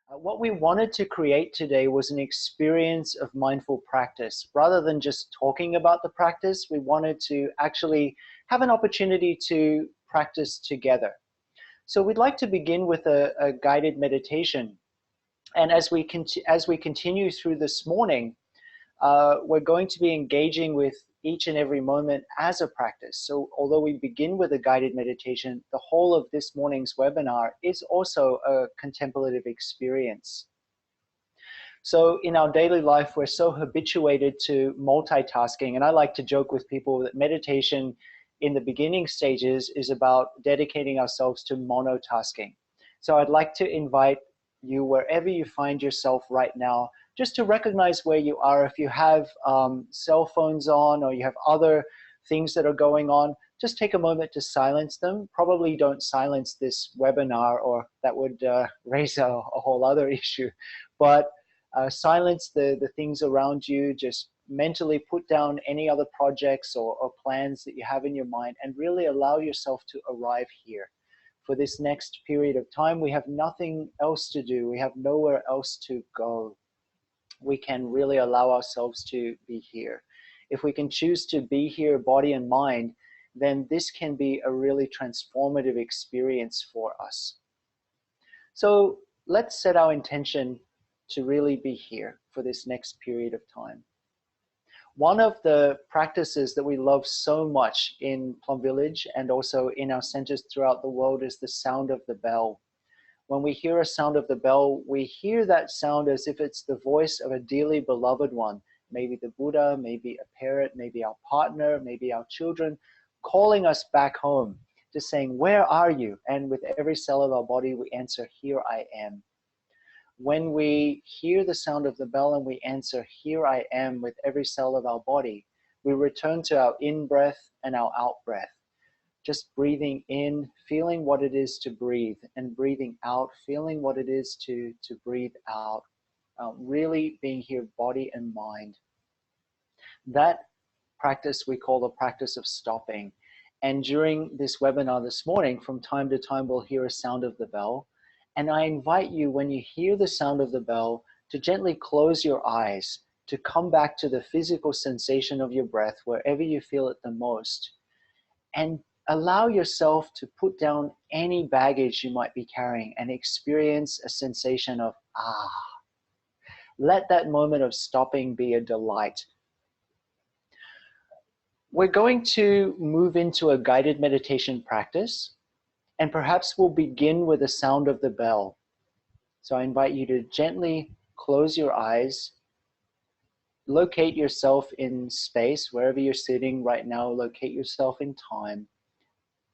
What we wanted to create today was an experience of mindful practice. Rather than just talking about the practice, we wanted to actually have an opportunity to practice together. So we'd like to begin with a guided meditation. And as we continue through this morning, we're going to be engaging with each and every moment as a practice. So although we begin with a guided meditation, the whole of this morning's webinar is also a contemplative experience. So in our daily life, we're so habituated to multitasking, and I like to joke with people that meditation in the beginning stages is about dedicating ourselves to monotasking. So I'd like to invite you, wherever you find yourself right now, just to recognize where you are. If you have cell phones on or you have other things that are going on, just take a moment to silence them. Probably don't silence this webinar, or that would raise a whole other issue. But silence the things around you. Just mentally put down any other projects or plans that you have in your mind, and really allow yourself to arrive here. For this next period of time, we have nothing else to do. We have nowhere else to go. We can really allow ourselves to be here. If we can choose to be here, body and mind, then this can be a really transformative experience for us. So let's set our intention to really be here for this next period of time. One of the practices that we love so much in Plum Village and also in our centers throughout the world is the sound of the bell. When we hear a sound of the bell, we hear that sound as if it's the voice of a dearly beloved one. Maybe the Buddha, maybe a parent, maybe our partner, maybe our children, calling us back home, just saying, "Where are you?" And with every cell of our body, we answer, "Here I am." When we hear the sound of the bell and we answer, "Here I am," with every cell of our body, we return to our in-breath and our out-breath. Just breathing in, feeling what it is to breathe, and breathing out, feeling what it is to breathe out. Really being here, body and mind. That practice we call the practice of stopping. And during this webinar this morning, from time to time, we'll hear a sound of the bell. And I invite you, when you hear the sound of the bell, to gently close your eyes, to come back to the physical sensation of your breath, wherever you feel it the most, and allow yourself to put down any baggage you might be carrying and experience a sensation of ah. Let that moment of stopping be a delight. We're going to move into a guided meditation practice, and perhaps we'll begin with the sound of the bell. So I invite you to gently close your eyes, locate yourself in space, wherever you're sitting right now, locate yourself in time.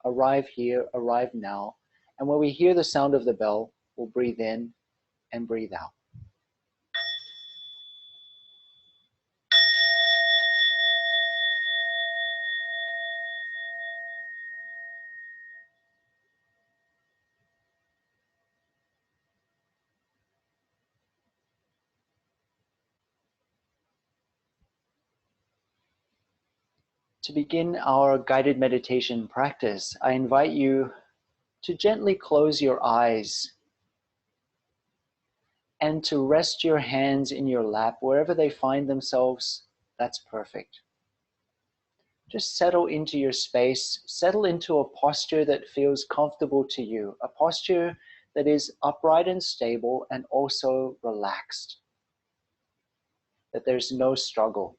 Arrive here, arrive now. And when we hear the sound of the bell, we'll breathe in and breathe out. To begin our guided meditation practice, I invite you to gently close your eyes and to rest your hands in your lap. Wherever they find themselves, that's perfect. Just settle into your space, settle into a posture that feels comfortable to you, a posture that is upright and stable and also relaxed, that there's no struggle.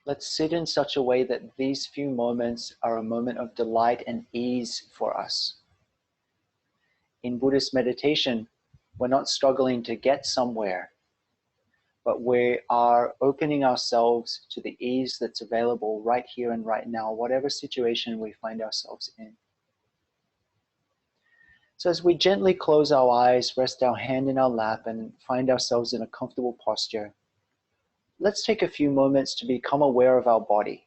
Let's sit in such a way that these few moments are a moment of delight and ease for us. In Buddhist meditation, we're not struggling to get somewhere, but we are opening ourselves to the ease that's available right here and right now, whatever situation we find ourselves in. So as we gently close our eyes, rest our hand in our lap, and find ourselves in a comfortable posture, let's take a few moments to become aware of our body.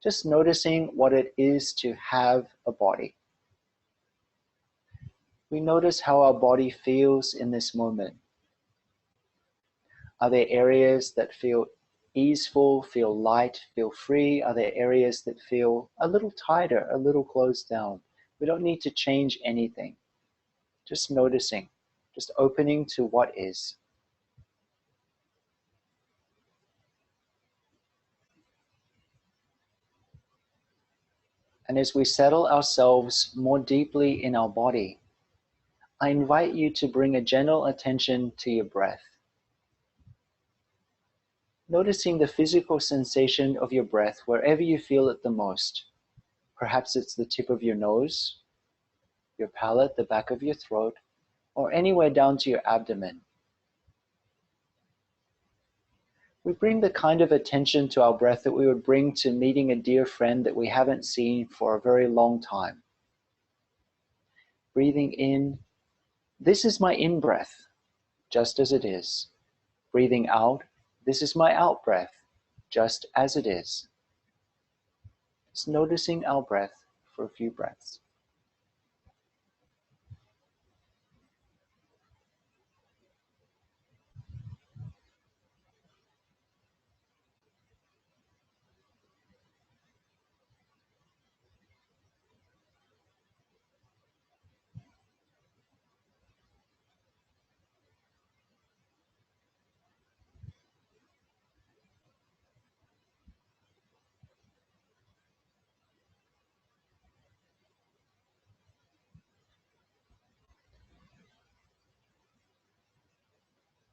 Just noticing what it is to have a body. We notice how our body feels in this moment. Are there areas that feel easeful, feel light, feel free? Are there areas that feel a little tighter, a little closed down? We don't need to change anything. Just noticing, just opening to what is. And as we settle ourselves more deeply in our body, I invite you to bring a gentle attention to your breath. Noticing the physical sensation of your breath wherever you feel it the most. Perhaps it's the tip of your nose, your palate, the back of your throat, or anywhere down to your abdomen. We bring the kind of attention to our breath that we would bring to meeting a dear friend that we haven't seen for a very long time. Breathing in, this is my in-breath, just as it is. Breathing out, this is my out-breath, just as it is. Just noticing our breath for a few breaths.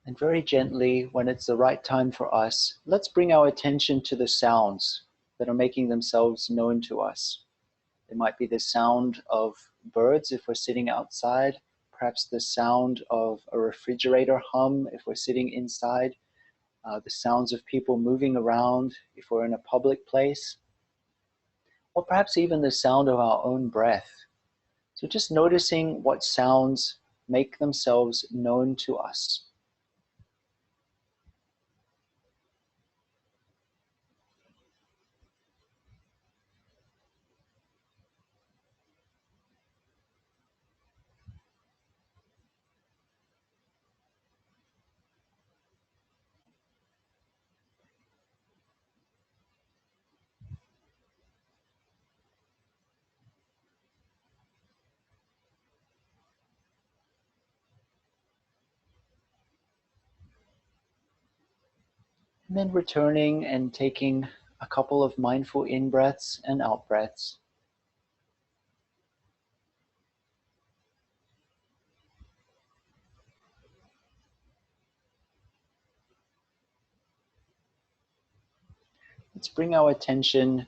And very gently, when it's the right time for us, let's bring our attention to the sounds that are making themselves known to us. It might be the sound of birds if we're sitting outside, perhaps the sound of a refrigerator hum if we're sitting inside, the sounds of people moving around if we're in a public place, or perhaps even the sound of our own breath. So just noticing what sounds make themselves known to us. And then returning and taking a couple of mindful in-breaths and out-breaths. Let's bring our attention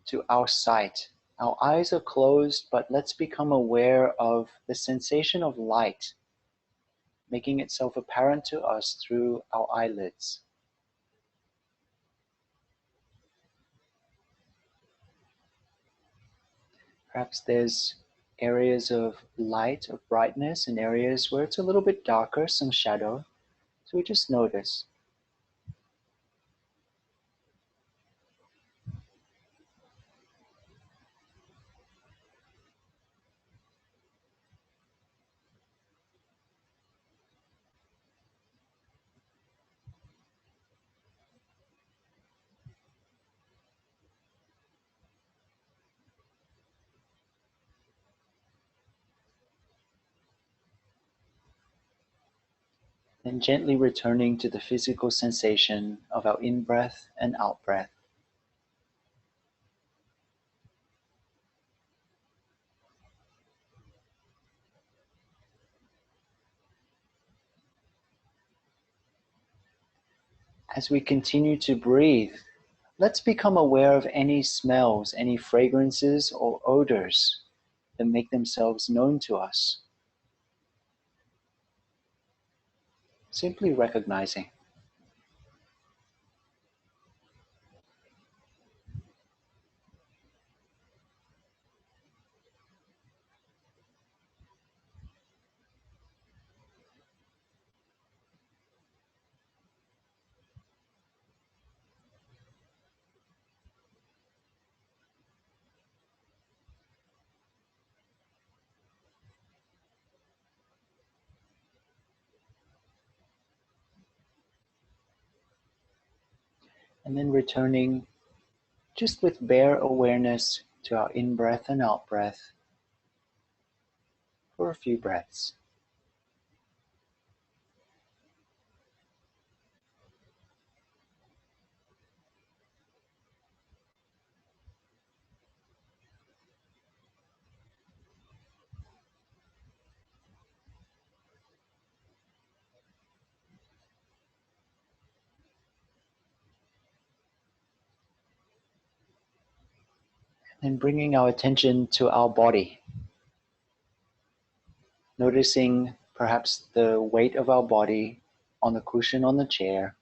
to our sight. Our eyes are closed, but let's become aware of the sensation of light making itself apparent to us through our eyelids. Perhaps there's areas of light, of brightness, and areas where it's a little bit darker, some shadow. So we just notice. Then gently returning to the physical sensation of our in-breath and out-breath. As we continue to breathe, let's become aware of any smells, any fragrances or odors that make themselves known to us. Simply recognizing. And then returning just with bare awareness to our in-breath and out-breath. for a few breaths. And bringing our attention to our body, noticing perhaps the weight of our body on the cushion on the chair,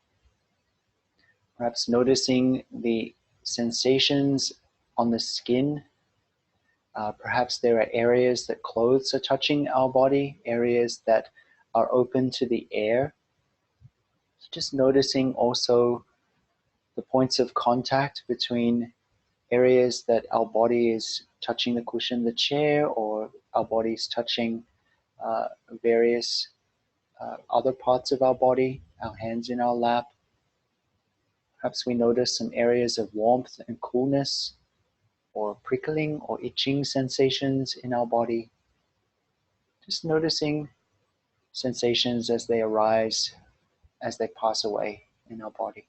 perhaps noticing the sensations on the skin. Perhaps there are areas that clothes are touching our body, areas that are open to the air. So just noticing also the points of contact between areas that our body is touching the cushion of the chair, or our body is touching various other parts of our body, our hands in our lap. Perhaps we notice some areas of warmth and coolness, or prickling or itching sensations in our body. Just noticing sensations as they arise, as they pass away in our body.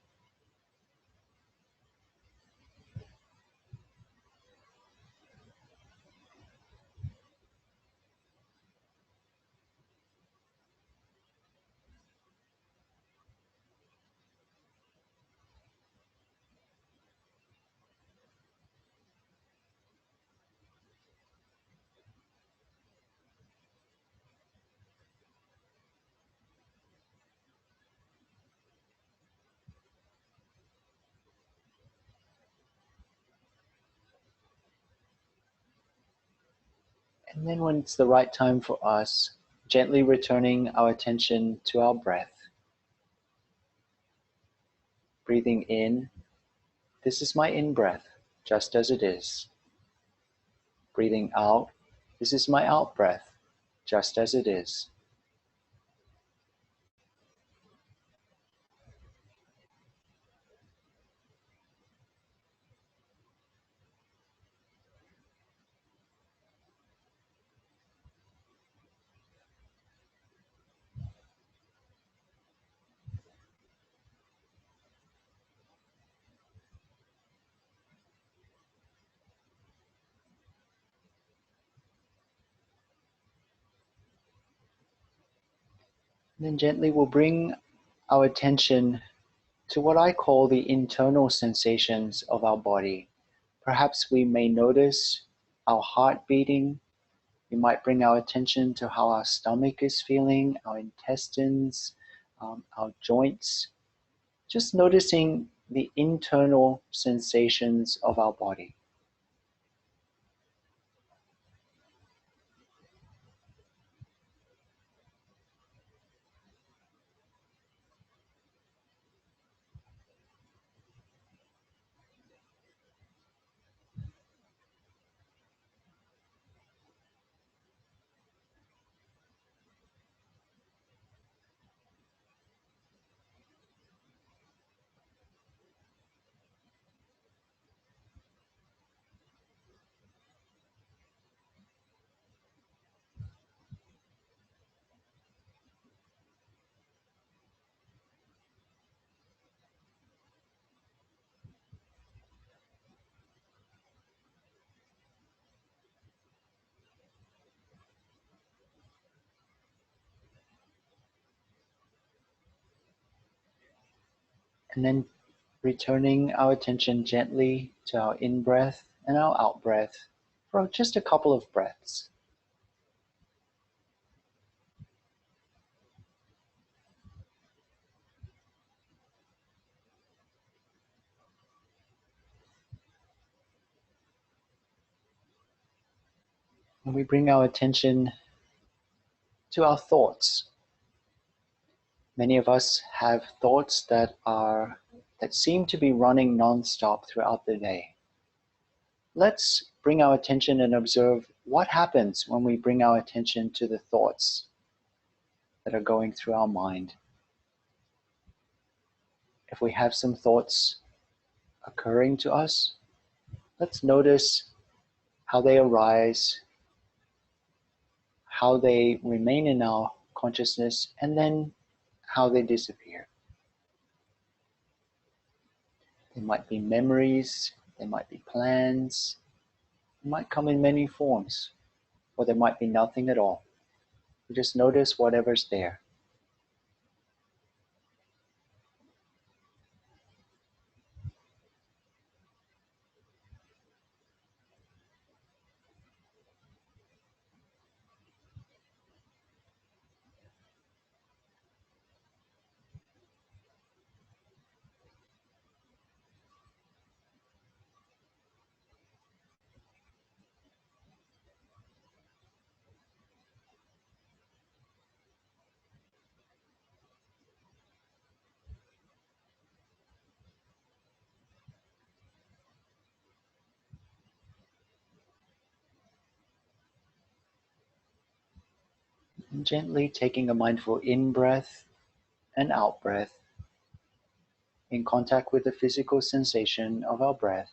And then when it's the right time for us, gently returning our attention to our breath. Breathing in, this is my in-breath, just as it is. Breathing out, this is my out-breath, just as it is. And then gently we'll bring our attention to what I call the internal sensations of our body. Perhaps we may notice our heart beating. We might bring our attention to how our stomach is feeling, our intestines, our joints. Just noticing the internal sensations of our body. And then returning our attention gently to our in-breath and our out-breath for just a couple of breaths. And we bring our attention to our thoughts. Many of us have thoughts that seem to be running non-stop throughout the day. Let's bring our attention and observe what happens when we bring our attention to the thoughts that are going through our mind. If we have some thoughts occurring to us, let's notice how they arise, how they remain in our consciousness, and then how they disappear. They might be memories, they might be plans, they might come in many forms, or there might be nothing at all. You just notice whatever's there. And gently taking a mindful in-breath and out-breath in contact with the physical sensation of our breath.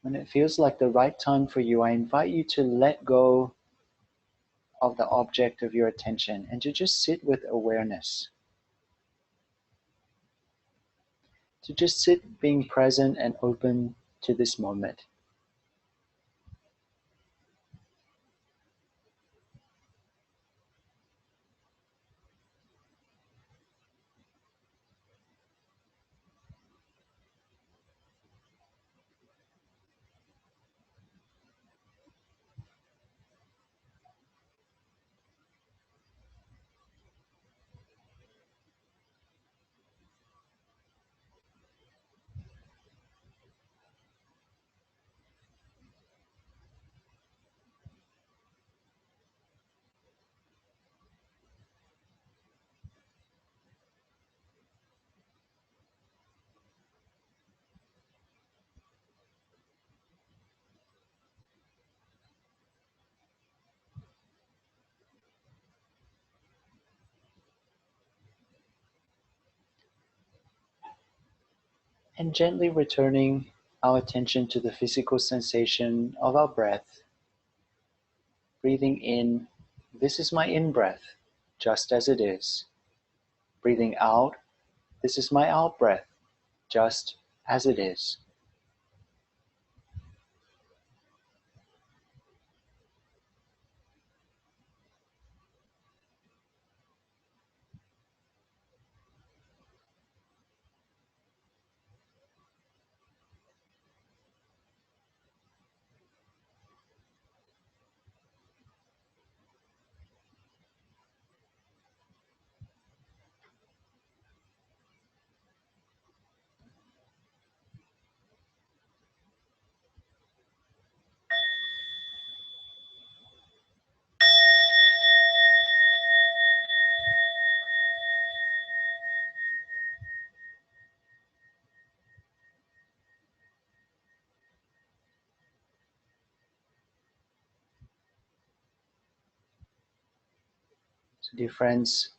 When it feels like the right time for you, I invite you to let go of the object of your attention and to just sit with awareness. To just sit being present and open to this moment. And gently returning our attention to the physical sensation of our breath. Breathing in, this is my in-breath, just as it is. Breathing out, this is my out-breath, just as it is. So dear friends,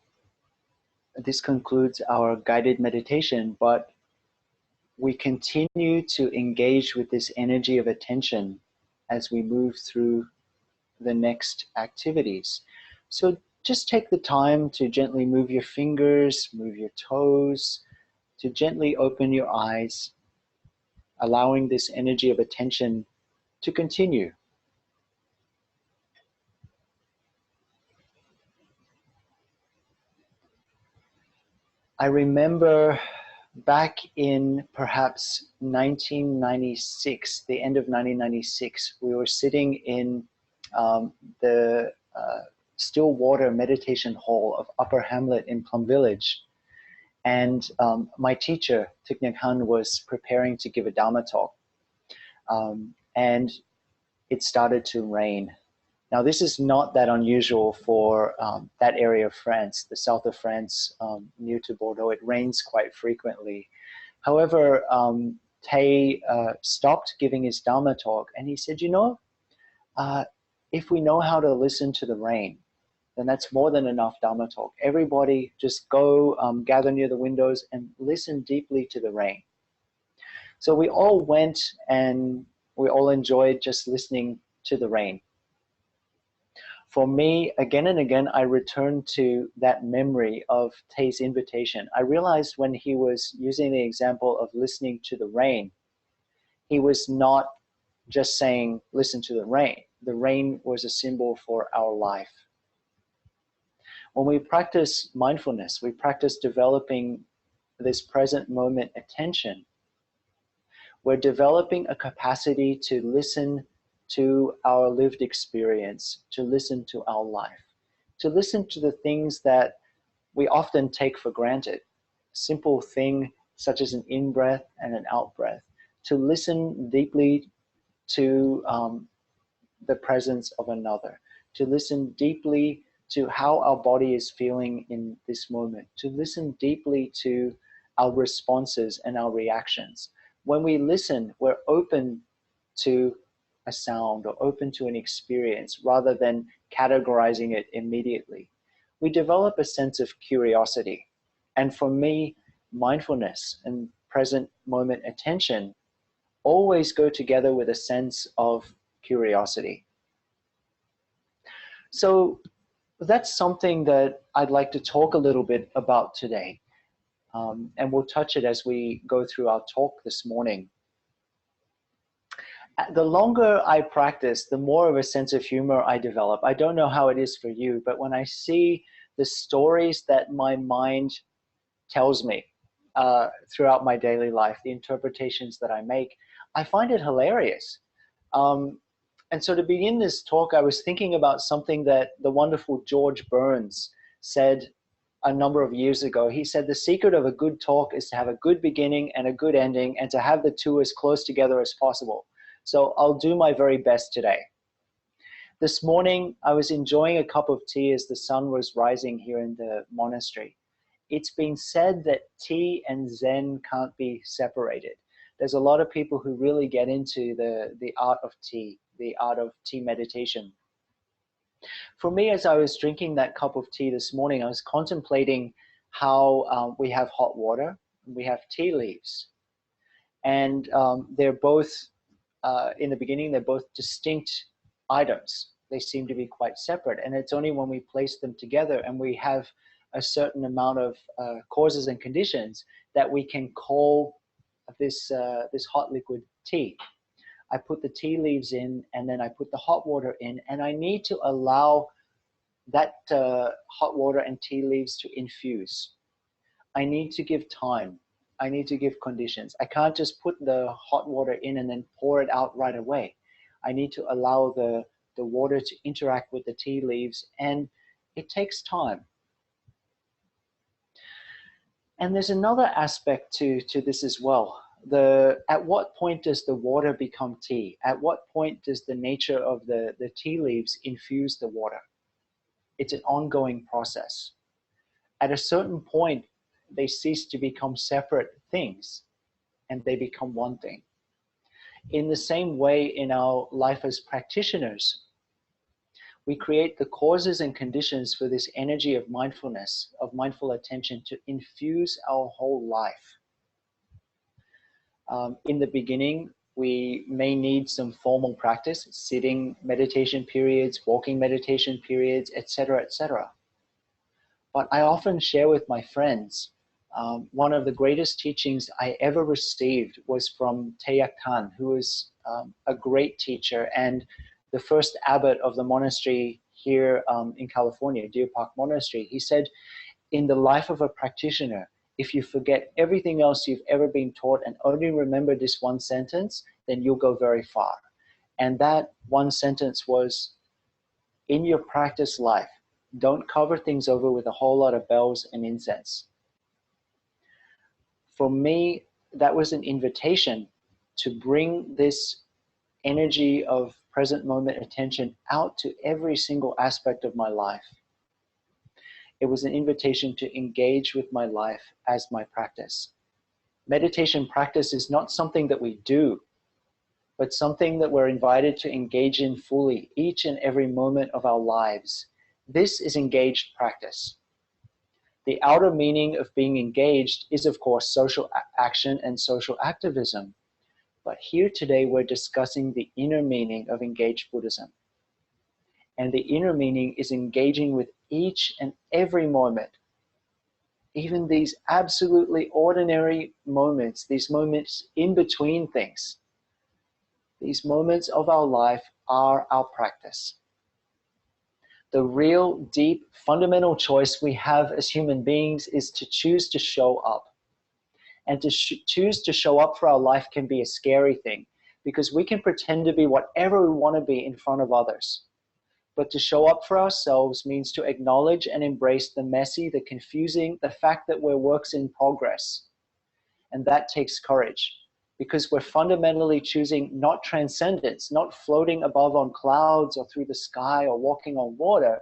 this concludes our guided meditation, but we continue to engage with this energy of attention as we move through the next activities. So just take the time to gently move your fingers, move your toes, to gently open your eyes, allowing this energy of attention to continue. I remember back in perhaps 1996, the end of 1996, we were sitting in the still water meditation hall of Upper Hamlet in Plum Village. And my teacher, Thich Nhat Hanh, was preparing to give a Dharma talk. And it started to rain. Now, this is not that unusual for that area of France, the south of France, near to Bordeaux. It rains quite frequently. However, Tay stopped giving his Dharma talk, and he said, you know, if we know how to listen to the rain, then that's more than enough Dharma talk. Everybody just go gather near the windows and listen deeply to the rain. So we all went and we all enjoyed just listening to the rain. For me, again and again, I returned to that memory of Tay's invitation. I realized when he was using the example of listening to the rain, he was not just saying, listen to the rain. The rain was a symbol for our life. When we practice mindfulness, we practice developing this present moment attention. We're developing a capacity to listen to our lived experience, to listen to our life, to listen to the things that we often take for granted. Simple thing such as an in-breath and an out-breath, to listen deeply to the presence of another, to listen deeply to how our body is feeling in this moment, to listen deeply to our responses and our reactions. When we listen, we're open to a sound or open to an experience rather than categorizing it immediately. We develop a sense of curiosity. And for me, mindfulness and present moment attention always go together with a sense of curiosity. So that's something that I'd like to talk a little bit about today. And we'll touch it as we go through our talk this morning. The longer I practice, the more of a sense of humor I develop. I don't know how it is for you, but when I see the stories that my mind tells me throughout my daily life, the interpretations that I make, I find it hilarious. And so to begin this talk, I was thinking about something that the wonderful George Burns said a number of years ago. He said, the secret of a good talk is to have a good beginning and a good ending and to have the two as close together as possible. So I'll do my very best today. This morning, I was enjoying a cup of tea as the sun was rising here in the monastery. It's been said that tea and Zen can't be separated. There's a lot of people who really get into the art of tea, the art of tea meditation. For me, as I was drinking that cup of tea this morning, I was contemplating how we have hot water, and we have tea leaves. And they're both, in the beginning, they're both distinct items. They seem to be quite separate. And it's only when we place them together and we have a certain amount of causes and conditions that we can call this hot liquid tea. I put the tea leaves in and then I put the hot water in, and I need to allow that hot water and tea leaves to infuse. I need to give time. I need to give conditions. I can't just put the hot water in and then pour it out right away. I need to allow the water to interact with the tea leaves, and it takes time. And there's another aspect to this as well. At what point does the water become tea? At what point does the nature of the tea leaves infuse the water? It's an ongoing process. At a certain point, they cease to become separate things and they become one thing. In the same way, in our life as practitioners, we create the causes and conditions for this energy of mindfulness, of mindful attention, to infuse our whole life. In the beginning, we may need some formal practice, sitting meditation periods, walking meditation periods, etc., etc. But I often share with my friends, one of the greatest teachings I ever received was from Thich Nhat Hanh, who was a great teacher and the first abbot of the monastery here in California, Deer Park Monastery. He said, in the life of a practitioner, if you forget everything else you've ever been taught and only remember this one sentence, then you'll go very far. And that one sentence was, in your practice life, don't cover things over with a whole lot of bells and incense. For me, that was an invitation to bring this energy of present moment attention out to every single aspect of my life. It was an invitation to engage with my life as my practice. Meditation practice is not something that we do, but something that we're invited to engage in fully each and every moment of our lives. This is engaged practice. The outer meaning of being engaged is, of course, social action and social activism. But here today, we're discussing the inner meaning of engaged Buddhism. And the inner meaning is engaging with each and every moment. Even these absolutely ordinary moments, these moments in between things, these moments of our life are our practice. The real, deep, fundamental choice we have as human beings is to choose to show up. And to choose to show up for our life can be a scary thing, because we can pretend to be whatever we want to be in front of others. But to show up for ourselves means to acknowledge and embrace the messy, the confusing, the fact that we're works in progress. And that takes courage, because we're fundamentally choosing not transcendence, not floating above on clouds or through the sky or walking on water,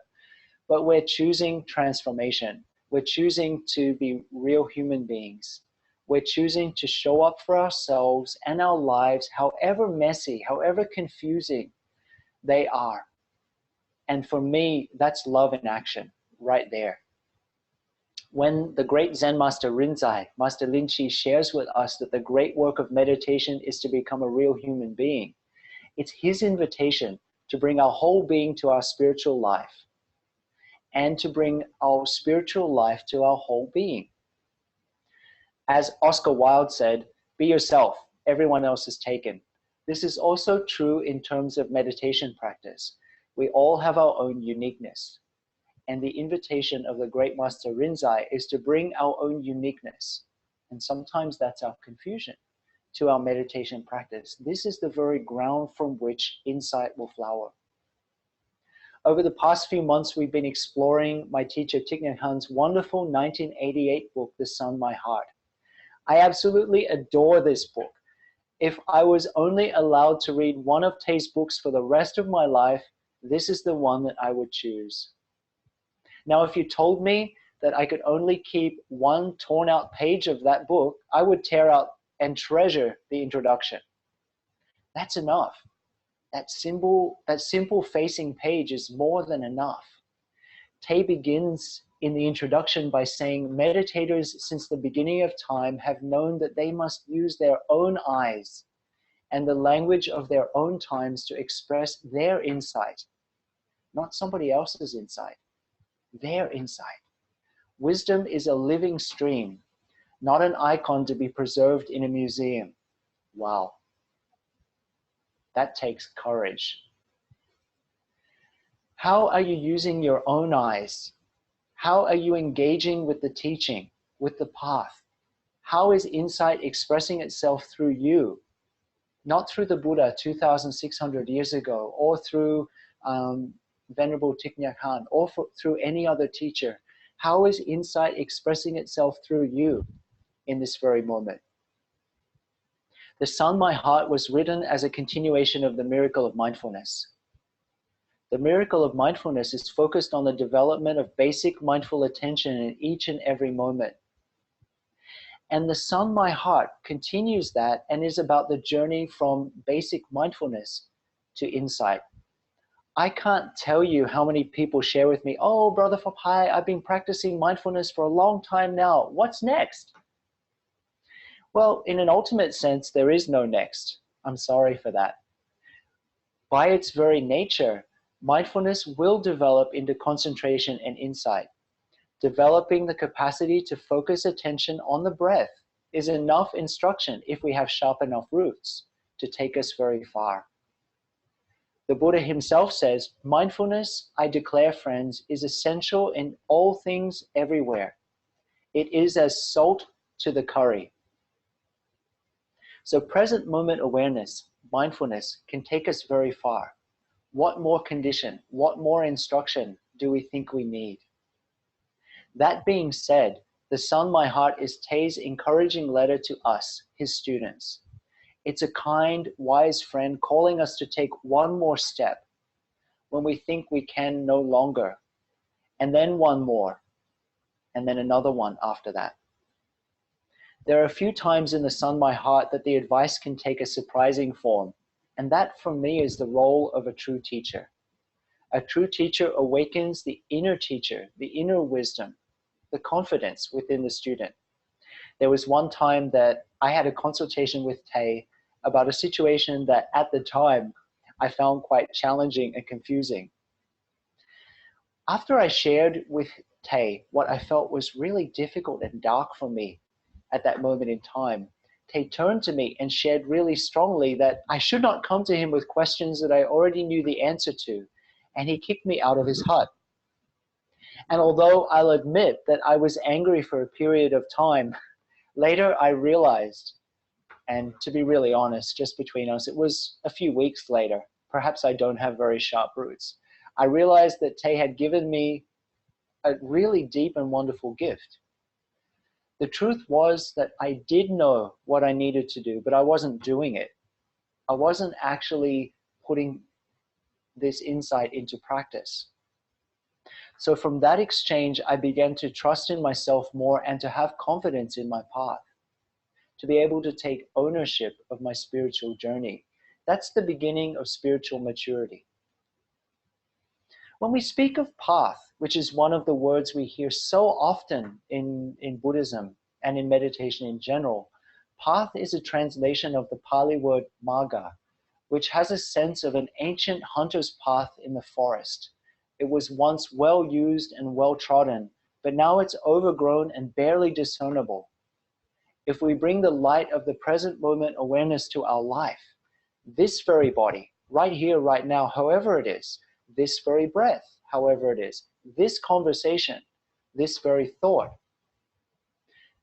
but we're choosing transformation. We're choosing to be real human beings. We're choosing to show up for ourselves and our lives, however messy, however confusing they are. And for me, that's love in action, right there. When the great Zen Master Rinzai, Master Lin Chi, shares with us that the great work of meditation is to become a real human being, it's his invitation to bring our whole being to our spiritual life and to bring our spiritual life to our whole being. As Oscar Wilde said, be yourself, everyone else is taken. This is also true in terms of meditation practice. We all have our own uniqueness. And the invitation of the great Master Rinzai is to bring our own uniqueness, and sometimes that's our confusion, to our meditation practice. This is the very ground from which insight will flower. Over the past few months, we've been exploring my teacher Thich Nhat Hanh's wonderful 1988 book, The Sun, My Heart. I absolutely adore this book. If I was only allowed to read one of Thay's books for the rest of my life, this is the one that I would choose. Now, if you told me that I could only keep one torn out page of that book, I would tear out and treasure the introduction. That's enough. That simple facing page is more than enough. Tay begins in the introduction by saying, meditators since the beginning of time have known that they must use their own eyes and the language of their own times to express their insight, not somebody else's insight, their insight. Wisdom is a living stream, not an icon to be preserved in a museum. Wow. That takes courage. How are you using your own eyes? How are you engaging with the teaching, with the path? How is insight expressing itself through you? Not through the Buddha 2,600 years ago, or through Venerable Thich Nhat Hanh, or through any other teacher. How is insight expressing itself through you in this very moment? The Sun, My Heart was written as a continuation of the miracle of mindfulness. The miracle of mindfulness is focused on the development of basic mindful attention in each and every moment. And the Sun, My Heart continues that and is about the journey from basic mindfulness to insight. I can't tell you how many people share with me, oh, Brother Phap Hai, I've been practicing mindfulness for a long time now. What's next? Well, in an ultimate sense, there is no next. I'm sorry for that. By its very nature, mindfulness will develop into concentration and insight. Developing the capacity to focus attention on the breath is enough instruction if we have sharp enough roots to take us very far. The Buddha himself says, mindfulness, I declare, friends, is essential in all things everywhere. It is as salt to the curry. So present moment awareness, mindfulness, can take us very far. What more condition, what more instruction do we think we need? That being said, the Sun, My Heart is Tay's encouraging letter to us, his students. It's a kind, wise friend calling us to take one more step when we think we can no longer, and then one more, and then another one after that. There are a few times in the Sun My Heart that the advice can take a surprising form, and that for me is the role of a true teacher. A true teacher awakens the inner teacher, the inner wisdom, the confidence within the student. There was one time that I had a consultation with Tay about a situation that at the time I found quite challenging and confusing. After I shared with Tay what I felt was really difficult and dark for me at that moment in time, Tay turned to me and shared really strongly that I should not come to him with questions that I already knew the answer to, and he kicked me out of his hut. And although I'll admit that I was angry for a period of time, later I realized, and to be really honest, just between us, it was a few weeks later, perhaps I don't have very sharp roots, I realized that Tay had given me a really deep and wonderful gift. The truth was that I did know what I needed to do, but I wasn't doing it. I wasn't actually putting this insight into practice. So from that exchange, I began to trust in myself more and to have confidence in my path, to be able to take ownership of my spiritual journey. That's the beginning of spiritual maturity. When we speak of path, which is one of the words we hear so often in Buddhism and in meditation in general, path is a translation of the Pali word marga, which has a sense of an ancient hunter's path in the forest. It was once well used and well trodden, but now it's overgrown and barely discernible. If we bring the light of the present moment awareness to our life, this very body, right here, right now, however it is, this very breath, however it is, this conversation, this very thought,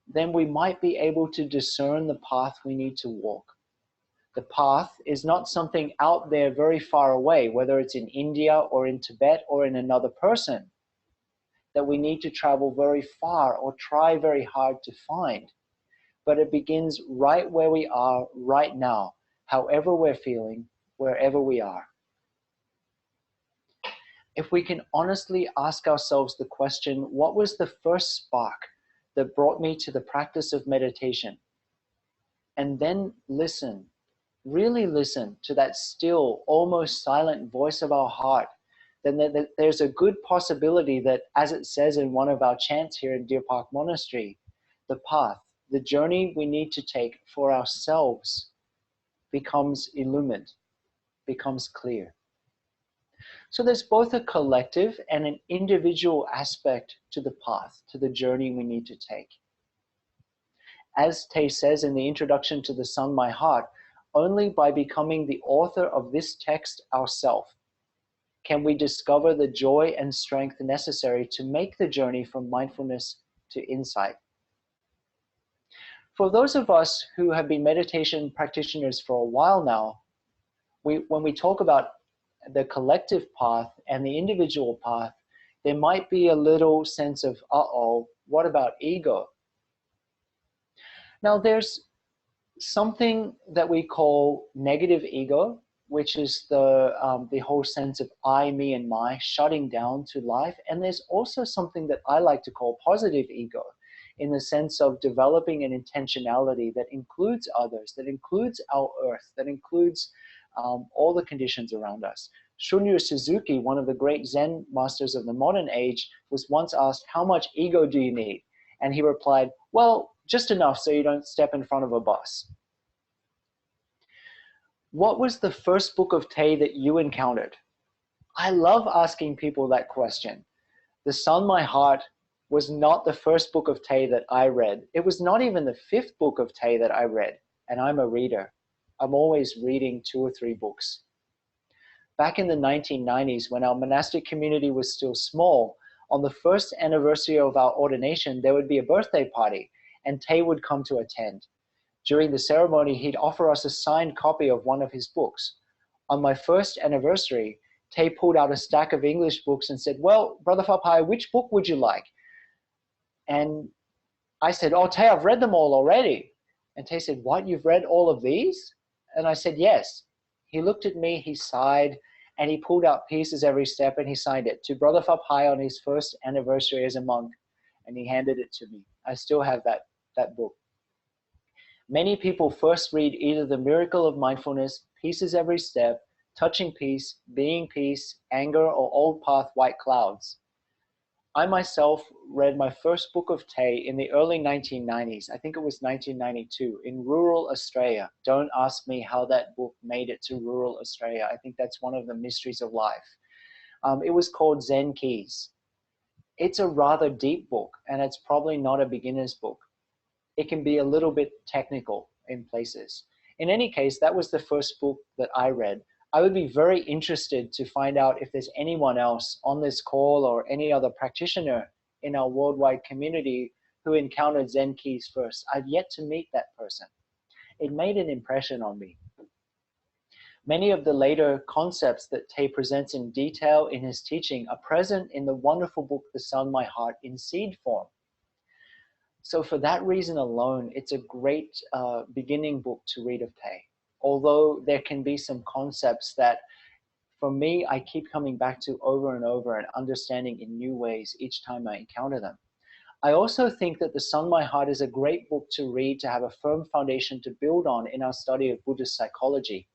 then we might be able to discern the path we need to walk. The path is not something out there very far away, whether it's in India or in Tibet or in another person, that we need to travel very far or try very hard to find. But it begins right where we are right now, however we're feeling, wherever we are. If we can honestly ask ourselves the question, what was the first spark that brought me to the practice of meditation? And then listen, really listen to that still, almost silent voice of our heart, then there's a good possibility that, as it says in one of our chants here in Deer Park Monastery, the path, the journey we need to take for ourselves becomes illumined, becomes clear. So there's both a collective and an individual aspect to the path, to the journey we need to take. As Tay says in the introduction to the Sun My Heart, only by becoming the author of this text ourselves can we discover the joy and strength necessary to make the journey from mindfulness to insight. For those of us who have been meditation practitioners for a while now, when we talk about the collective path and the individual path, there might be a little sense of, uh-oh, what about ego? Now there's something that we call negative ego, which is the whole sense of I, me, and my, shutting down to life. And there's also something that I like to call positive ego, in the sense of developing an intentionality that includes others, that includes our earth, that includes all the conditions around us. Shunryu Suzuki, one of the great Zen masters of the modern age, was once asked, how much ego do you need? And he replied, well, just enough so you don't step in front of a bus. What was the first book of Tay that you encountered? I love asking people that question. The Sun My Heart was not the first book of Tay that I read. It was not even the fifth book of Tay that I read, and I'm a reader. I'm always reading 2 or 3 books. Back in the 1990s, when our monastic community was still small, on the first anniversary of our ordination, there would be a birthday party, and Tay would come to attend. During the ceremony, he'd offer us a signed copy of one of his books. On my first anniversary, Tay pulled out a stack of English books and said, well, Brother Phap Hai, which book would you like? And I said, oh, Tay, I've read them all already. And Tay said, what, you've read all of these? And I said, yes. He looked at me, he sighed, and he pulled out pieces every step and he signed it to Brother Phap Hai on his first anniversary as a monk. And he handed it to me. I still have that book. Many people first read either The Miracle of Mindfulness, Peace is Every Step, Touching Peace, Being Peace, Anger, or Old Path, White Clouds. I myself read my first book of Tay in the early 1990s. I think it was 1992 in rural Australia. Don't ask me how that book made it to rural Australia. I think that's one of the mysteries of life. It was called Zen Keys. It's a rather deep book, and it's probably not a beginner's book. It can be a little bit technical in places. In any case, that was the first book that I read. I would be very interested to find out if there's anyone else on this call or any other practitioner in our worldwide community who encountered Zen Keys first. I've yet to meet that person. It made an impression on me. Many of the later concepts that Tay presents in detail in his teaching are present in the wonderful book, The Sun, My Heart, in seed form. So for that reason alone, it's a great beginning book to read of Tay. Although there can be some concepts that, for me, I keep coming back to over and over and understanding in new ways each time I encounter them. I also think that The Sun, My Heart is a great book to read to have a firm foundation to build on in our study of Buddhist psychology.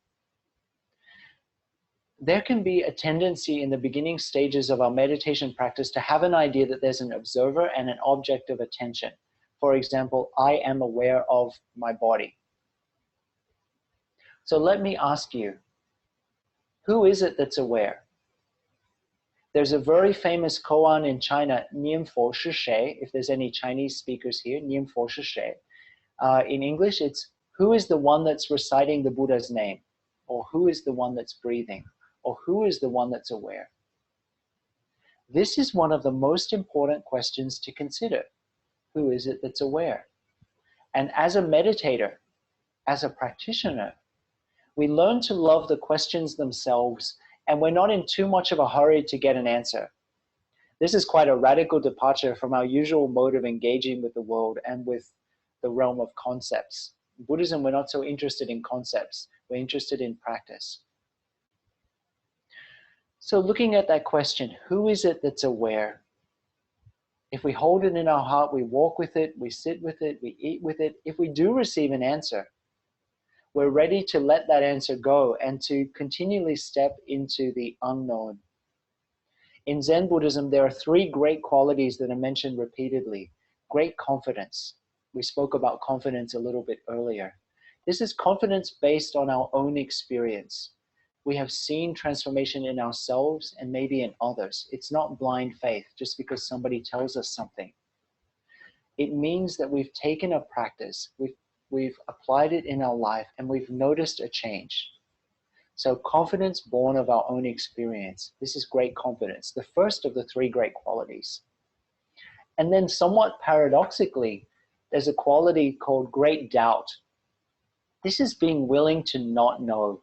There can be a tendency in the beginning stages of our meditation practice to have an idea that there's an observer and an object of attention. For example, I am aware of my body. So let me ask you, who is it that's aware? There's a very famous koan in China, Nian Fo Shi Shui. If there's any Chinese speakers here, Nian Fo Shi Shui. In English, it's who is the one that's reciting the Buddha's name? Or who is the one that's breathing? Or who is the one that's aware? This is one of the most important questions to consider. Who is it that's aware? And as a meditator, as a practitioner, we learn to love the questions themselves, and we're not in too much of a hurry to get an answer. This is quite a radical departure from our usual mode of engaging with the world and with the realm of concepts. In Buddhism, we're not so interested in concepts. We're interested in practice. So looking at that question, who is it that's aware? If we hold it in our heart, we walk with it, we sit with it, we eat with it. If we do receive an answer, we're ready to let that answer go and to continually step into the unknown. In Zen Buddhism, there are three great qualities that are mentioned repeatedly. Great confidence. We spoke about confidence a little bit earlier. This is confidence based on our own experience. We have seen transformation in ourselves and maybe in others. It's not blind faith just because somebody tells us something. It means that we've taken a practice, we've applied it in our life, and we've noticed a change. So confidence born of our own experience. This is great confidence, the first of the three great qualities. And then somewhat paradoxically, there's a quality called great doubt. This is being willing to not know,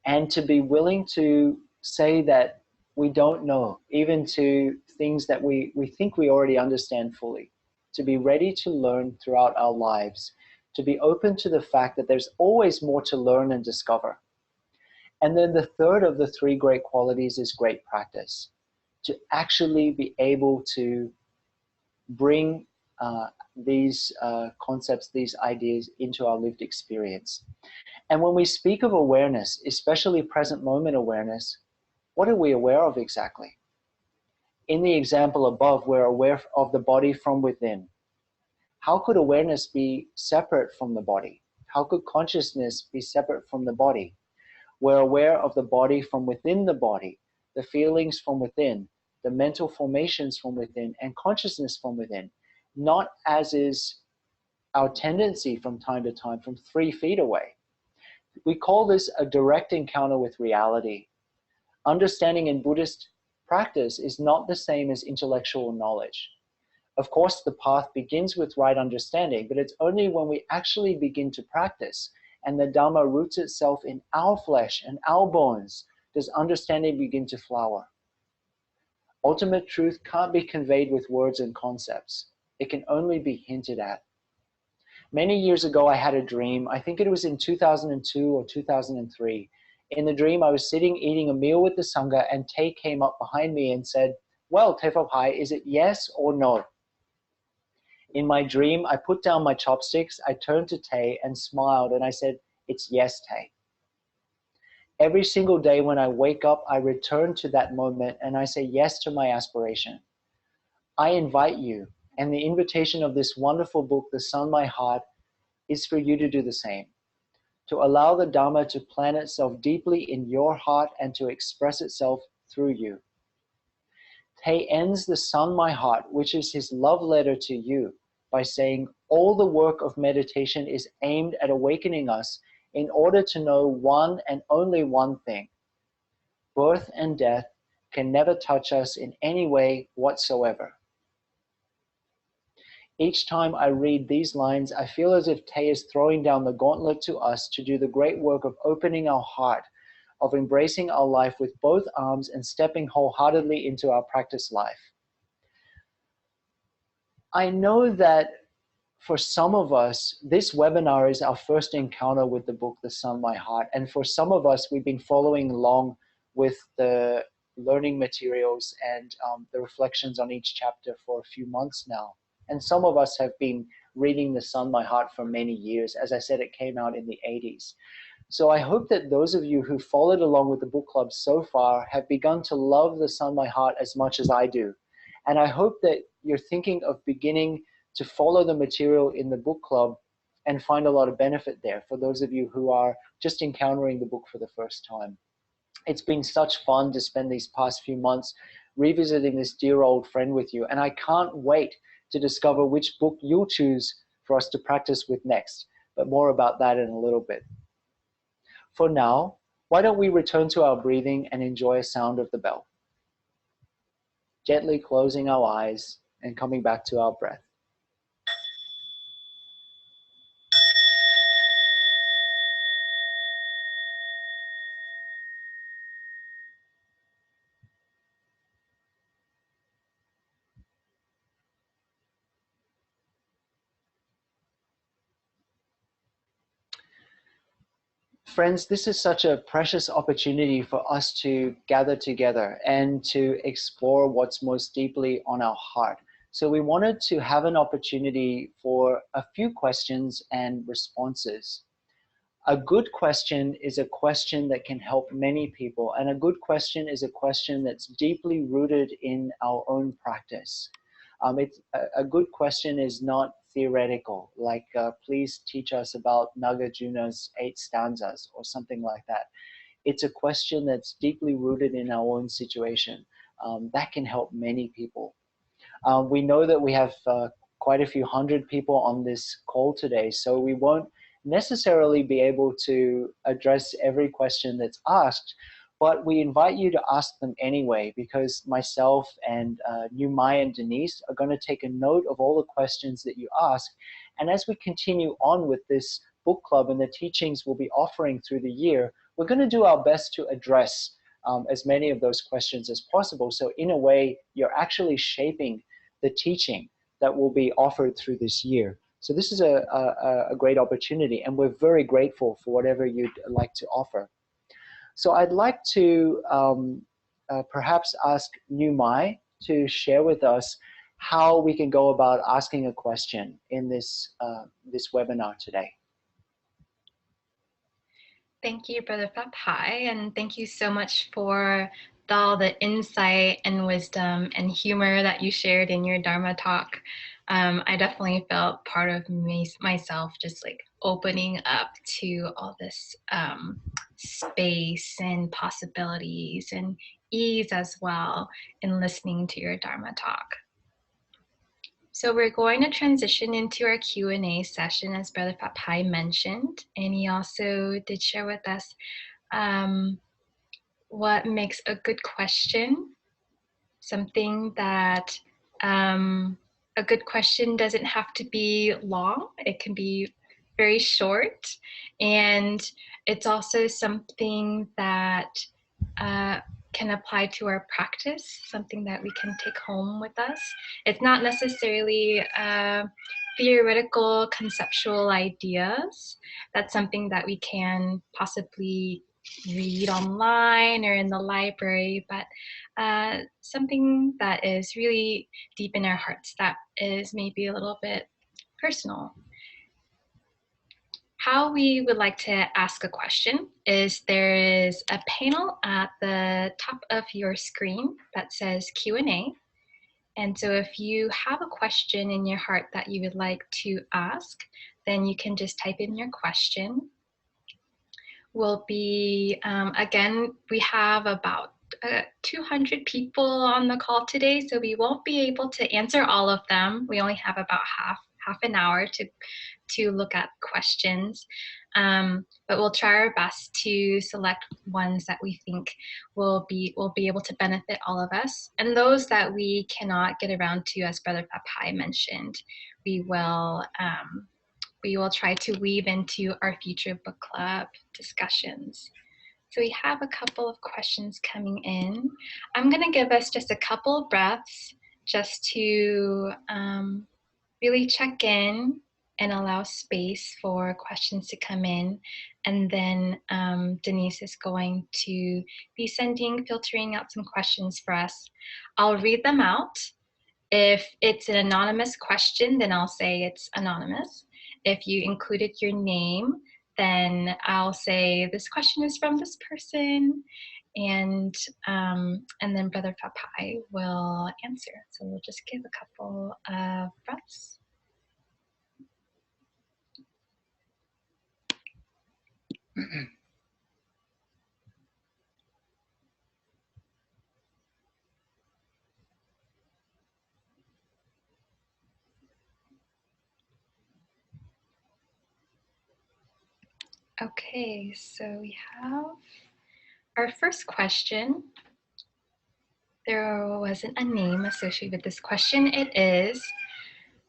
and to be willing to say that we don't know, even to things that we think we already understand fully. To be ready to learn throughout our lives, to be open to the fact that there's always more to learn and discover. And then the third of the three great qualities is great practice. To actually be able to bring these concepts, these ideas into our lived experience. And when we speak of awareness, especially present moment awareness, what are we aware of exactly? In the example above, we're aware of the body from within. How could awareness be separate from the body? How could consciousness be separate from the body? We're aware of the body from within the body, the feelings from within, the mental formations from within, and consciousness from within, not as is our tendency from time to time from 3 feet away. We call this a direct encounter with reality. Understanding in Buddhist practice is not the same as intellectual knowledge. Of course, the path begins with right understanding, but it's only when we actually begin to practice and the Dhamma roots itself in our flesh and our bones does understanding begin to flower. Ultimate truth can't be conveyed with words and concepts. It can only be hinted at. Many years ago, I had a dream. I think it was in 2002 or 2003. In the dream, I was sitting eating a meal with the Sangha, and Tay came up behind me and said, "Well, Phap Hai, is it yes or no?" In my dream, I put down my chopsticks, I turned to Tay and smiled, and I said, "It's yes, Tay." Every single day when I wake up, I return to that moment and I say yes to my aspiration. I invite you, and the invitation of this wonderful book, The Sun, My Heart, is for you to do the same. To allow the Dharma to plant itself deeply in your heart and to express itself through you. Tay ends The Sun, My Heart, which is his love letter to you, by saying all the work of meditation is aimed at awakening us in order to know one and only one thing. Birth and death can never touch us in any way whatsoever. Each time I read these lines, I feel as if Tay is throwing down the gauntlet to us to do the great work of opening our heart, of embracing our life with both arms and stepping wholeheartedly into our practice life. I know that for some of us, this webinar is our first encounter with the book, The Sun, My Heart. And for some of us, we've been following along with the learning materials and the reflections on each chapter for a few months now. And some of us have been reading The Sun, My Heart for many years. As I said, it came out in the 80s. So I hope that those of you who followed along with the book club so far have begun to love The Sun, My Heart as much as I do. And I hope that you're thinking of beginning to follow the material in the book club and find a lot of benefit there for those of you who are just encountering the book for the first time. It's been such fun to spend these past few months revisiting this dear old friend with you, and I can't wait to discover which book you'll choose for us to practice with next, but more about that in a little bit. For now, why don't we return to our breathing and enjoy a sound of the bell? Gently closing our eyes and coming back to our breath. Friends, this is such a precious opportunity for us to gather together and to explore what's most deeply on our heart. So we wanted to have an opportunity for a few questions and responses. A good question is a question that can help many people, and a good question is a question that's deeply rooted in our own practice. A good question is not theoretical, like please teach us about Nagarjuna's 8 stanzas or something like that. It's a question that's deeply rooted in our own situation. That can help many people. We know that we have quite a few hundred people on this call today, so we won't necessarily be able to address every question that's asked, but we invite you to ask them anyway, because myself and New Mai and Denise are going to take a note of all the questions that you ask. And as we continue on with this book club and the teachings we'll be offering through the year, we're going to do our best to address as many of those questions as possible. So in a way, you're actually shaping the teaching that will be offered through this year. So this is a great opportunity, and we're very grateful for whatever you'd like to offer. So I'd like to perhaps ask New Mai to share with us how we can go about asking a question in this, this webinar today. Thank you, Brother Phap Hai, and thank you so much for all the insight and wisdom and humor that you shared in your Dharma talk. I definitely felt part of myself just like opening up to all this space and possibilities and ease as well in listening to your Dharma talk. So we're going to transition into our Q&A session, as Brother Phap Hai mentioned, and he also did share with us what makes a good question. Something that a good question doesn't have to be long. It can be very short, and it's also something that can apply to our practice, something that we can take home with us. It's not necessarily theoretical, conceptual ideas. That's something that we can possibly read online or in the library, but something that is really deep in our hearts that is maybe a little bit personal. How we would like to ask a question is there is a panel at the top of your screen that says Q&A. And so if you have a question in your heart that you would like to ask, then you can just type in your question. We'll be, again, we have about 200 people on the call today, so we won't be able to answer all of them. We only have about half an hour to look at questions. But we'll try our best to select ones that we think will be able to benefit all of us. And those that we cannot get around to, as Brother Phap Hai mentioned, we will try to weave into our future book club discussions. So we have a couple of questions coming in. I'm going to give us just a couple of breaths just to really check in and allow space for questions to come in. And then Denise is going to be filtering out some questions for us. I'll read them out. If it's an anonymous question, then I'll say it's anonymous. If you included your name, then I'll say this question is from this person, and then Brother Phap Hai will answer. So we'll just give a couple of breaths. Okay, so we have our first question. There wasn't a name associated with this question. It is,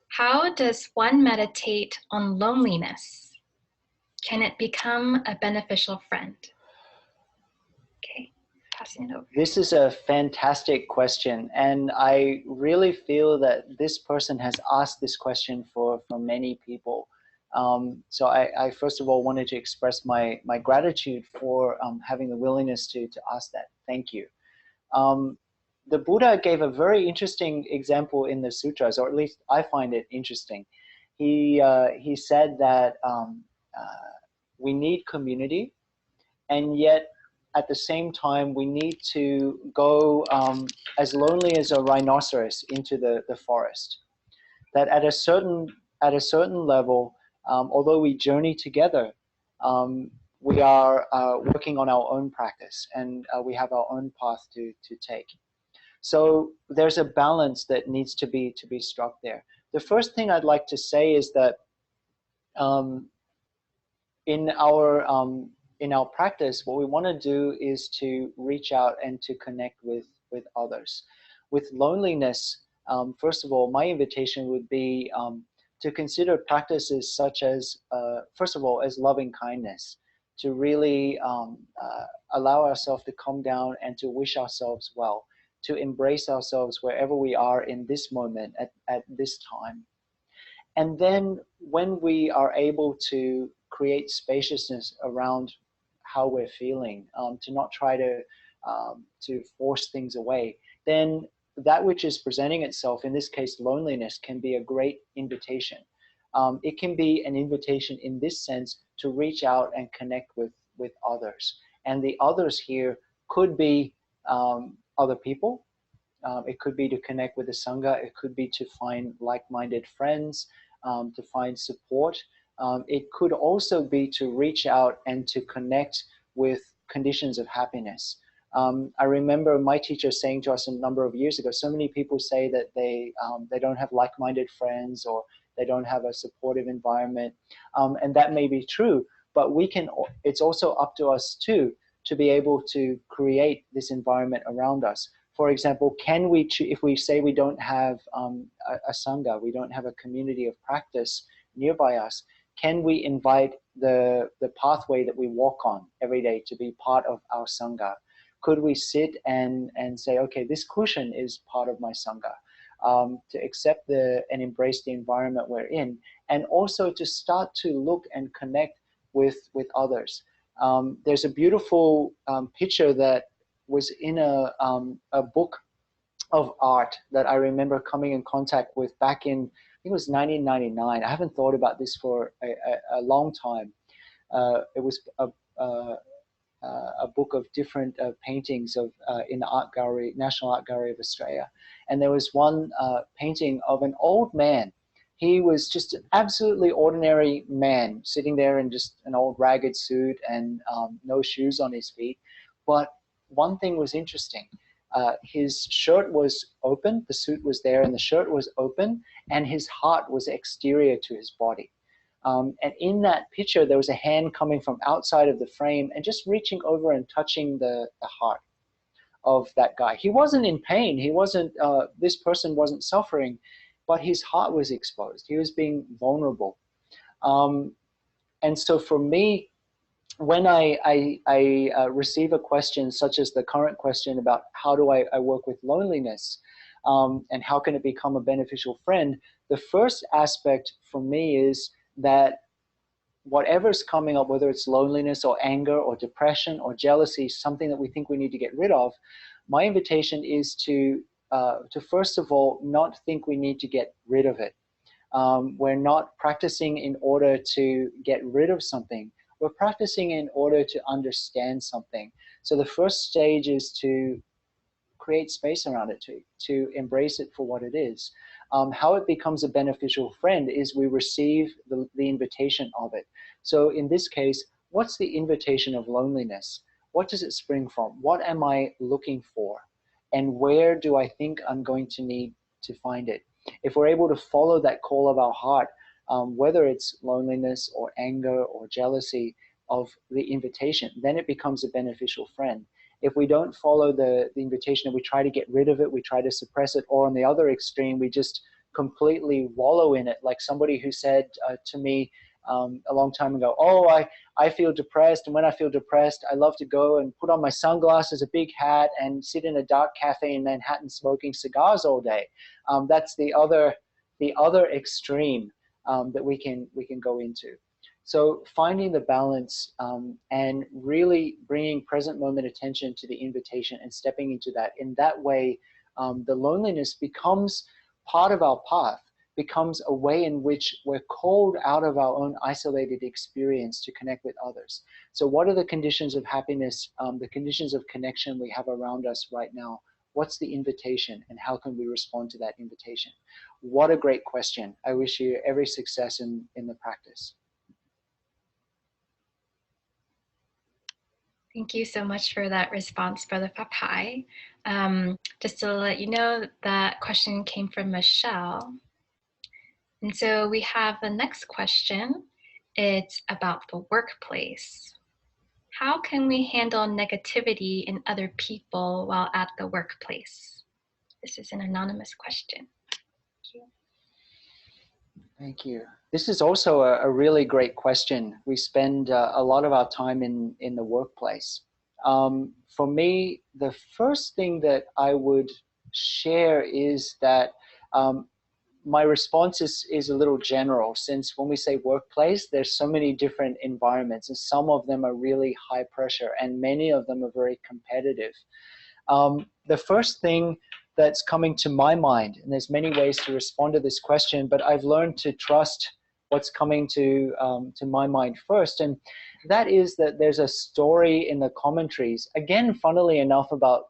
how does one meditate on loneliness? Can it become a beneficial friend? Okay, passing it over. This is a fantastic question, and I really feel that this person has asked this question for many people. So I first of all wanted to express my gratitude for having the willingness to ask that. Thank you. The Buddha gave a very interesting example in the sutras, or at least I find it interesting. He said that we need community, and yet at the same time we need to go as lonely as a rhinoceros into the forest. That at a certain level, although we journey together, we are working on our own practice, and we have our own path to take. So there's a balance that needs to be struck there. The first thing I'd like to say is that in our practice, what we want to do is to reach out and to connect with others. With loneliness, first of all, my invitation would be to consider practices such as, first of all, as loving kindness, to really allow ourselves to calm down and to wish ourselves well, to embrace ourselves wherever we are in this moment, at this time. And then when we are able to create spaciousness around how we're feeling, to not try to force things away, then that which is presenting itself, in this case loneliness, can be a great invitation. It can be an invitation in this sense to reach out and connect with others. And the others here could be other people. It could be to connect with the Sangha. It could be to find like-minded friends, to find support. It could also be to reach out and to connect with conditions of happiness. I remember my teacher saying to us a number of years ago, so many people say that they don't have like-minded friends, or they don't have a supportive environment. And that may be true, but it's also up to us too, to be able to create this environment around us. For example, if we say we don't have a Sangha, we don't have a community of practice nearby us, can we invite the pathway that we walk on every day to be part of our Sangha? Could we sit and say, okay, this cushion is part of my Sangha, to accept and embrace the environment we're in, and also to start to look and connect with others. There's a beautiful picture that was in a book of art that I remember coming in contact with back in, I think it was 1999. I haven't thought about this for a long time. It was a book of different paintings of in the art gallery, National Art Gallery of Australia, and there was one painting of an old man. He was just an absolutely ordinary man sitting there in just an old ragged suit and no shoes on his feet. But one thing was interesting. His shirt was open, the suit was there, and the shirt was open, and his heart was exterior to his body. And in that picture, there was a hand coming from outside of the frame and just reaching over and touching the heart of that guy. He wasn't in pain. He wasn't, this person wasn't suffering, but his heart was exposed. He was being vulnerable. And so for me, when I receive a question such as the current question about how do I work with loneliness and how can it become a beneficial friend, the first aspect for me is that whatever's coming up, whether it's loneliness or anger or depression or jealousy, something that we think we need to get rid of, my invitation is to first of all not think we need to get rid of it. We're not practicing in order to get rid of something. We're practicing in order to understand something. So the first stage is to create space around it, to embrace it for what it is. How it becomes a beneficial friend is we receive the invitation of it. So in this case, what's the invitation of loneliness? What does it spring from? What am I looking for? And where do I think I'm going to need to find it? If we're able to follow that call of our heart, whether it's loneliness or anger or jealousy of the invitation, then it becomes a beneficial friend. If we don't follow the invitation and we try to get rid of it, we try to suppress it, or on the other extreme, we just completely wallow in it. Like somebody who said to me a long time ago, oh, I feel depressed, and when I feel depressed, I love to go and put on my sunglasses, a big hat, and sit in a dark cafe in Manhattan smoking cigars all day. That's the other extreme that we can go into. So finding the balance and really bringing present moment attention to the invitation and stepping into that. In that way, the loneliness becomes part of our path, becomes a way in which we're called out of our own isolated experience to connect with others. So what are the conditions of happiness, the conditions of connection we have around us right now? What's the invitation, and how can we respond to that invitation? What a great question. I wish you every success in the practice. Thank you so much for that response, Brother Phap Hai. Just to let you know, that question came from Michelle. And so we have the next question. It's about the workplace. How can we handle negativity in other people while at the workplace? This is an anonymous question. Thank you. Thank you. This is also a really great question. We spend a lot of our time in the workplace. For me, the first thing that I would share is that my response is a little general, since when we say workplace, there's so many different environments, and some of them are really high pressure, and many of them are very competitive. The first thing that's coming to my mind, and there's many ways to respond to this question, but I've learned to trust what's coming to my mind first, and that is that there's a story in the commentaries, again, funnily enough, about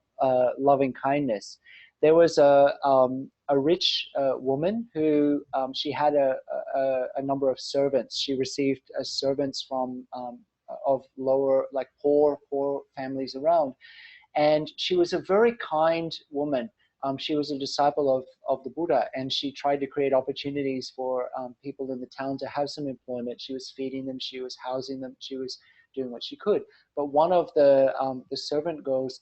loving kindness. There was a rich woman who she had a number of servants. She received servants from of lower, like poor families around. And she was a very kind woman. She was a disciple of the Buddha, and she tried to create opportunities for people in the town to have some employment. She was feeding them, she was housing them, she was doing what she could. But one of the servant girls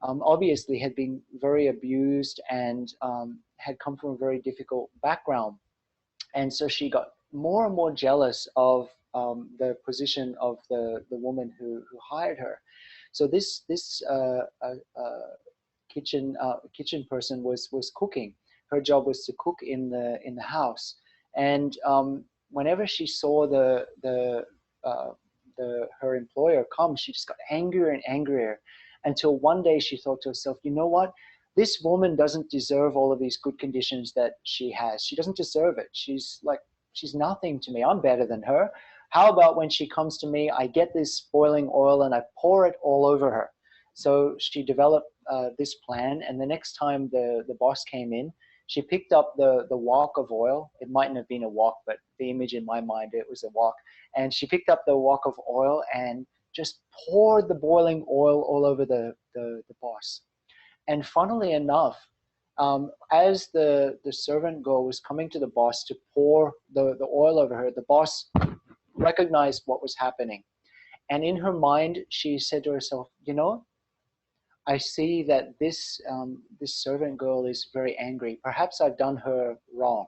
obviously had been very abused and had come from a very difficult background. And so she got more and more jealous of the position of the woman who hired her. So this kitchen person was cooking. Her job was to cook in the house, and whenever she saw the her employer come, she just got angrier and angrier, until one day she thought to herself, you know what? This woman doesn't deserve all of these good conditions that she has. She doesn't deserve it. She's nothing to me. I'm better than her. How about when she comes to me, I get this boiling oil and I pour it all over her. So she developed this plan, and the next time the boss came in, she picked up the wok of oil. It mightn't have been a wok, but the image in my mind, it was a wok. And she picked up the wok of oil and just poured the boiling oil all over the boss. And funnily enough, as the servant girl was coming to the boss to pour the oil over her, the boss recognized what was happening. And in her mind, she said to herself, you know, I see that this servant girl is very angry. Perhaps I've done her wrong.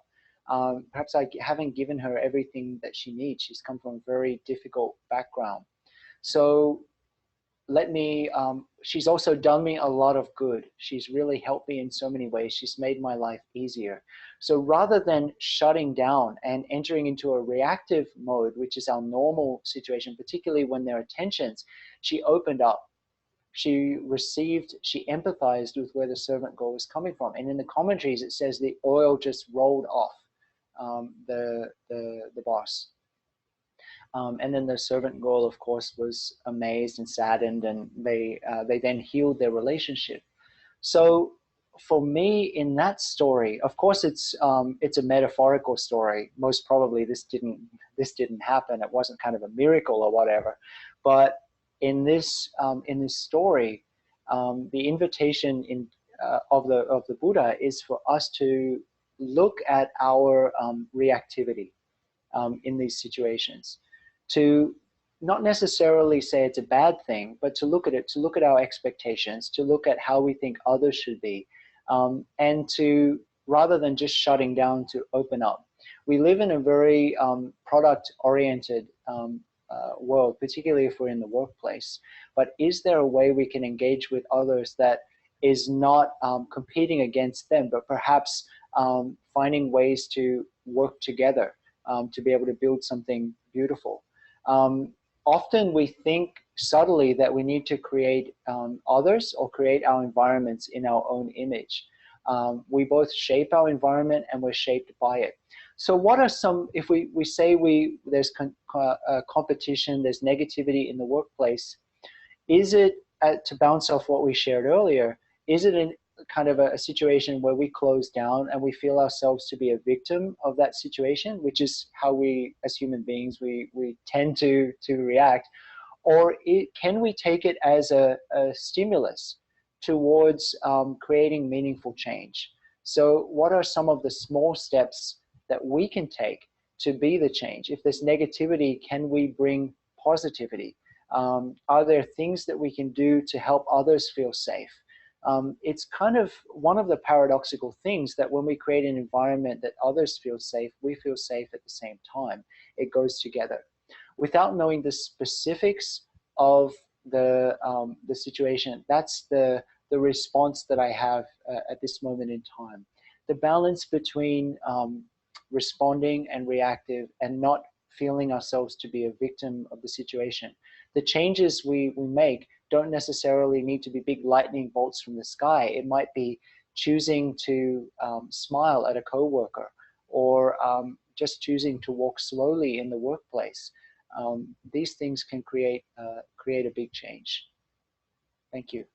Perhaps I haven't given her everything that she needs. She's come from a very difficult background. So she's also done me a lot of good. She's really helped me in so many ways. She's made my life easier. So rather than shutting down and entering into a reactive mode, which is our normal situation, particularly when there are tensions, she opened up. She received, she empathized with where the servant girl was coming from. And in the commentaries, it says the oil just rolled off the boss. And then the servant girl, of course, was amazed and saddened, and they then healed their relationship. So for me, in that story, of course, it's a metaphorical story. Most probably, this didn't happen. It wasn't kind of a miracle or whatever. But in this story, the invitation of the Buddha is for us to look at our reactivity in these situations, to not necessarily say it's a bad thing, but to look at it, to look at our expectations, to look at how we think others should be, and to, rather than just shutting down, to open up. We live in a very product-oriented world, particularly if we're in the workplace. But is there a way we can engage with others that is not competing against them, but perhaps finding ways to work together to be able to build something beautiful? Often we think subtly that we need to create others or create our environments in our own image. We both shape our environment and we're shaped by it. So what are some, if we say there's competition, there's negativity in the workplace, is it, to bounce off what we shared earlier, is it in kind of a situation where we close down and we feel ourselves to be a victim of that situation, which is how we, as human beings, we tend to react? Or can we take it as a stimulus towards creating meaningful change? So what are some of the small steps that we can take to be the change? If there's negativity, can we bring positivity? Are there things that we can do to help others feel safe? It's kind of one of the paradoxical things that when we create an environment that others feel safe, we feel safe at the same time. It goes together. Without knowing the specifics of the situation, that's the response that I have at this moment in time. The balance between responding and reactive, and not feeling ourselves to be a victim of the situation. The changes we make don't necessarily need to be big lightning bolts from the sky. It might be choosing to smile at a coworker, or just choosing to walk slowly in the workplace. These things can create a big change. Thank you.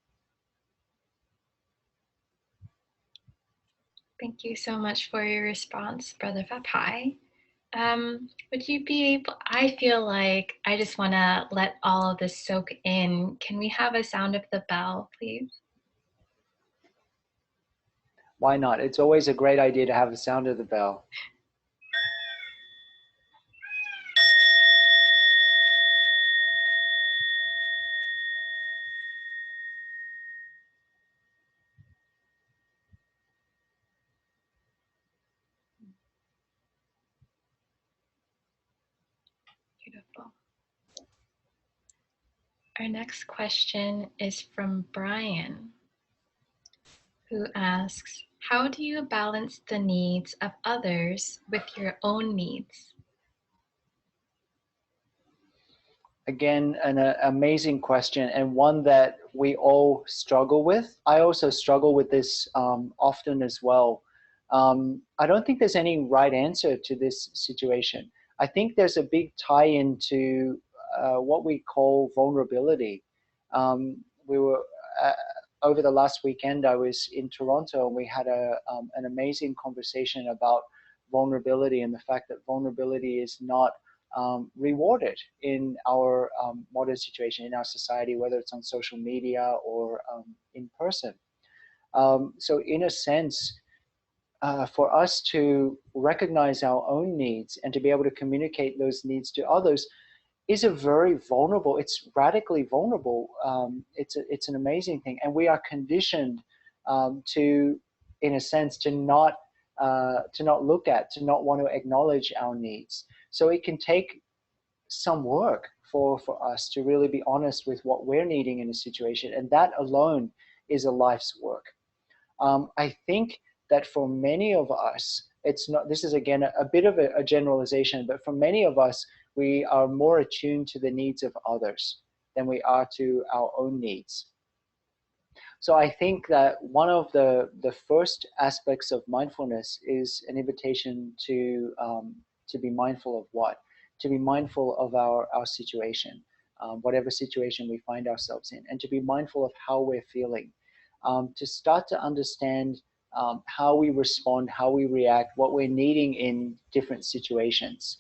Thank you so much for your response, Brother Phap Hai. Would you be able, I feel like I just want to let all of this soak in. Can we have a sound of the bell, please? Why not? It's always a great idea to have the sound of the bell. Beautiful. Our next question is from Brian, who asks, how do you balance the needs of others with your own needs? Again, an amazing question, and one that we all struggle with. I also struggle with this often as well. I don't think there's any right answer to this situation. I think there's a big tie-in to what we call vulnerability. We were over the last weekend, I was in Toronto, and we had an amazing conversation about vulnerability and the fact that vulnerability is not rewarded in our modern situation, in our society, whether it's on social media or in person. So in a sense, for us to recognize our own needs and to be able to communicate those needs to others is a very vulnerable, it's radically vulnerable. It's an amazing thing. And we are conditioned to, in a sense, to not look at, to not want to acknowledge our needs. So it can take some work for us to really be honest with what we're needing in a situation. And that alone is a life's work. I think that for many of us, it's not, this is again a bit of a generalization, but for many of us, we are more attuned to the needs of others than we are to our own needs. So I think that one of the first aspects of mindfulness is an invitation to be mindful of what? To be mindful of our situation, whatever situation we find ourselves in, and to be mindful of how we're feeling, to start to understand how we respond, how we react, what we're needing in different situations,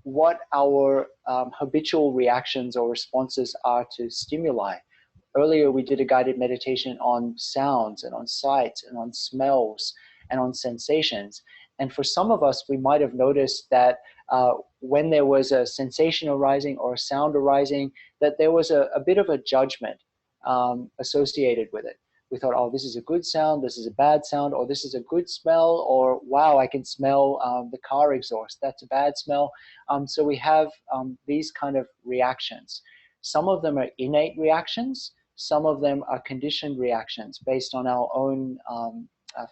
what our habitual reactions or responses are to stimuli. Earlier, we did a guided meditation on sounds and on sights and on smells and on sensations. And for some of us, we might have noticed that when there was a sensation arising or a sound arising, that there was a bit of a judgment associated with it. We thought, oh, this is a good sound, this is a bad sound, or this is a good smell, or wow, I can smell the car exhaust, that's a bad smell. So we have these kind of reactions. Some of them are innate reactions. Some of them are conditioned reactions based on our own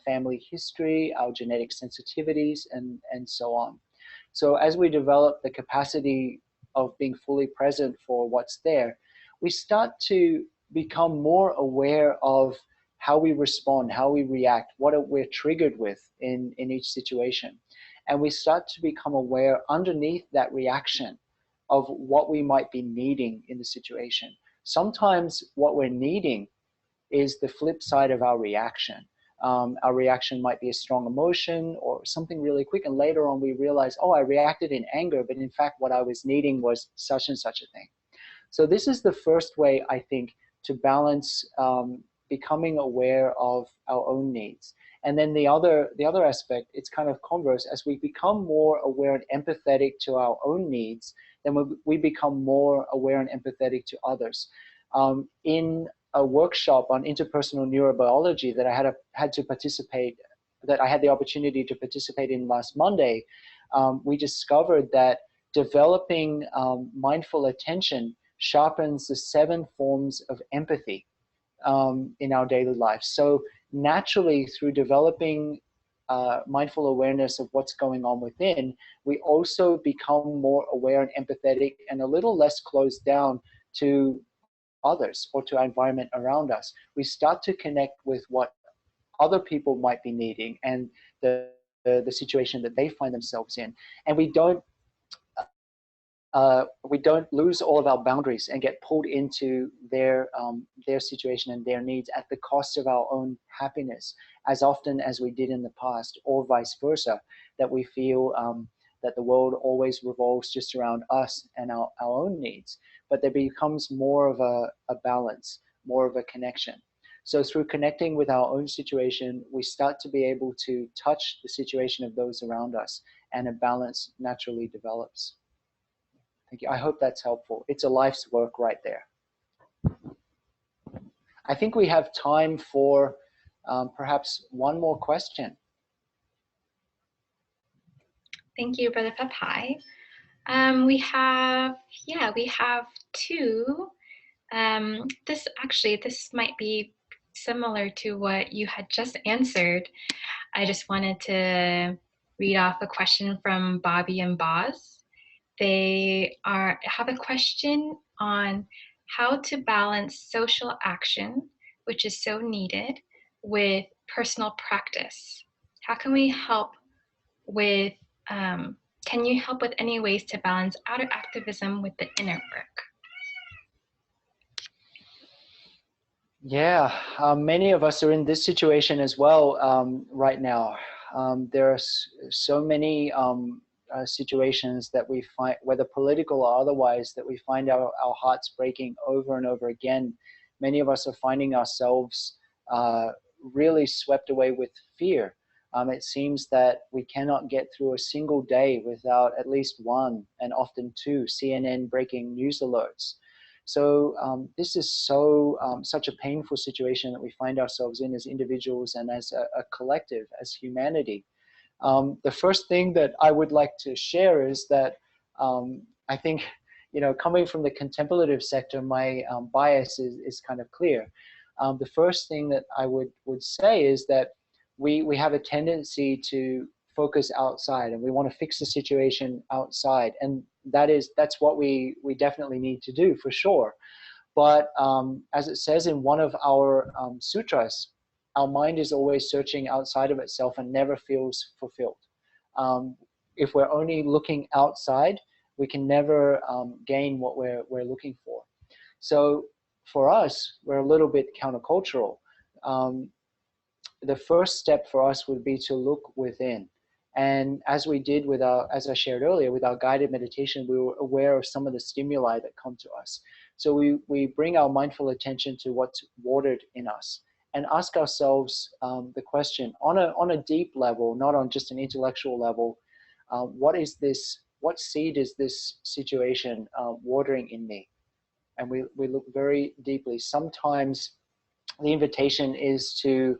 family history, our genetic sensitivities, and so on. So as we develop the capacity of being fully present for what's there, we start to become more aware of how we respond, how we react, what we're triggered with in each situation. And we start to become aware underneath that reaction of what we might be needing in the situation. Sometimes what we're needing is the flip side of our reaction. Our reaction might be a strong emotion or something really quick, and later on we realize, oh, I reacted in anger, but in fact what I was needing was such and such a thing. So this is the first way, I think, to balance becoming aware of our own needs. And then the other aspect, it's kind of converse. As we become more aware and empathetic to our own needs, then we become more aware and empathetic to others. In a workshop on interpersonal neurobiology that I had the opportunity to participate in last Monday, we discovered that developing mindful attention sharpens the 7 forms of empathy in our daily life. So naturally, through developing mindful awareness of what's going on within, we also become more aware and empathetic and a little less closed down to others or to our environment around us. We start to connect with what other people might be needing and the situation that they find themselves in. And we don't lose all of our boundaries and get pulled into their situation and their needs at the cost of our own happiness, as often as we did in the past, or vice versa, that we feel that the world always revolves just around us and our own needs. But there becomes more of a balance, more of a connection. So through connecting with our own situation, we start to be able to touch the situation of those around us, and a balance naturally develops. Thank you. I hope that's helpful. It's a life's work right there. I think we have time for perhaps one more question. Thank you, Brother Phap Hai. We have 2. This might be similar to what you had just answered. I just wanted to read off a question from Bobby and Boz. They have a question on how to balance social action, which is so needed, with personal practice. How can we help with, can you help with any ways to balance outer activism with the inner work? Yeah, many of us are in this situation as well right now. There are so many situations that we find, whether political or otherwise, that we find our hearts breaking over and over again. Many of us are finding ourselves really swept away with fear. It seems that we cannot get through a single day without at least one, and often two, CNN breaking news alerts. So this is such a painful situation that we find ourselves in as individuals and as a collective, as humanity. The first thing that I would like to share is that I think, coming from the contemplative sector, my bias is kind of clear. The first thing that I would say is that we have a tendency to focus outside, and we want to fix the situation outside, and that's what we definitely need to do, for sure. But as it says in one of our sutras, our mind is always searching outside of itself and never feels fulfilled. If we're only looking outside, we can never gain what we're looking for. So for us, we're a little bit countercultural. The first step for us would be to look within. And as we did as I shared earlier, with our guided meditation, we were aware of some of the stimuli that come to us. So we bring our mindful attention to what's watered in us and ask ourselves the question on a deep level, not on just an intellectual level, what seed is this situation watering in me? And we look very deeply. Sometimes the invitation is to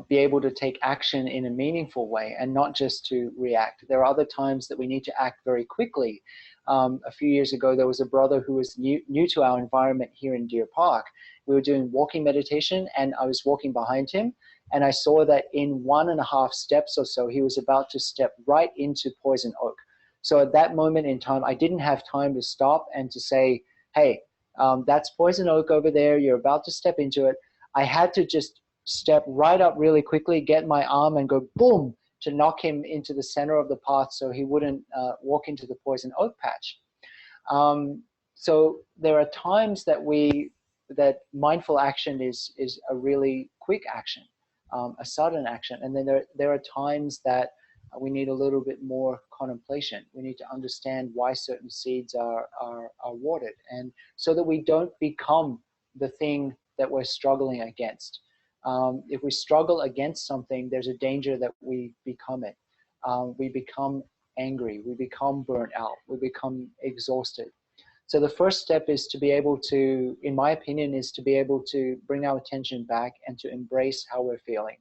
be able to take action in a meaningful way and not just to react. There are other times that we need to act very quickly. A few years ago, there was a brother who was new to our environment here in Deer Park. We were doing walking meditation, and I was walking behind him, and I saw that in 1.5 steps or so, he was about to step right into poison oak. So at that moment in time, I didn't have time to stop and to say, hey, that's poison oak over there, you're about to step into it. I had to just step right up really quickly, get my arm and go boom to knock him into the center of the path so he wouldn't walk into the poison oak patch. So there are times that mindful action is a really quick action, a sudden action. And then there are times that we need a little bit more contemplation. We need to understand why certain seeds are watered, and so that we don't become the thing that we're struggling against. If we struggle against something, there's a danger that we become it. We become angry, we become burnt out, we become exhausted. So the first step is to be able to, in my opinion, is to be able to bring our attention back and to embrace how we're feeling.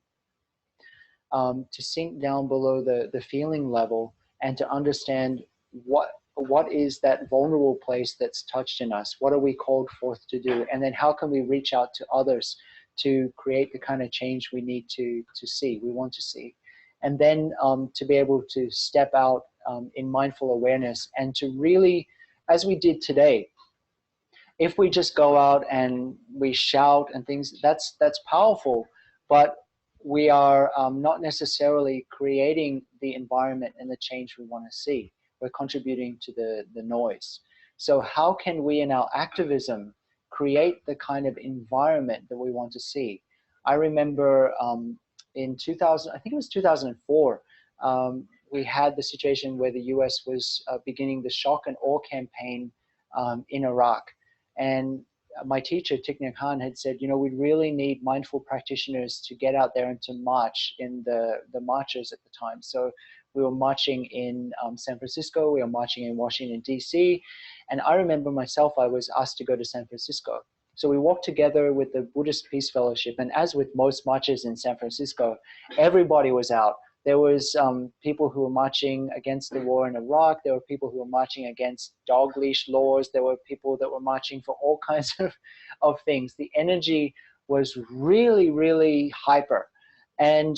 To sink down below the feeling level and to understand what is that vulnerable place that's touched in us. What are we called forth to do? And then how can we reach out to others to create the kind of change we need to see, we want to see. And then to be able to step out in mindful awareness and to really, as we did today, if we just go out and we shout and things, that's powerful, but we are not necessarily creating the environment and the change we want to see. We're contributing to the noise. So how can we in our activism create the kind of environment that we want to see? I remember in 2000, I think it was 2004, we had the situation where the US was beginning the shock and awe campaign in Iraq. And my teacher, Thich Nhat Hanh, had said, we really need mindful practitioners to get out there and to march in the marches at the time. So we were marching in San Francisco, we were marching in Washington, D.C. And I remember myself, I was asked to go to San Francisco. So we walked together with the Buddhist Peace Fellowship. And as with most marches in San Francisco, everybody was out. There was people who were marching against the war in Iraq. There were people who were marching against dog leash laws. There were people that were marching for all kinds of things. The energy was really, really hyper. And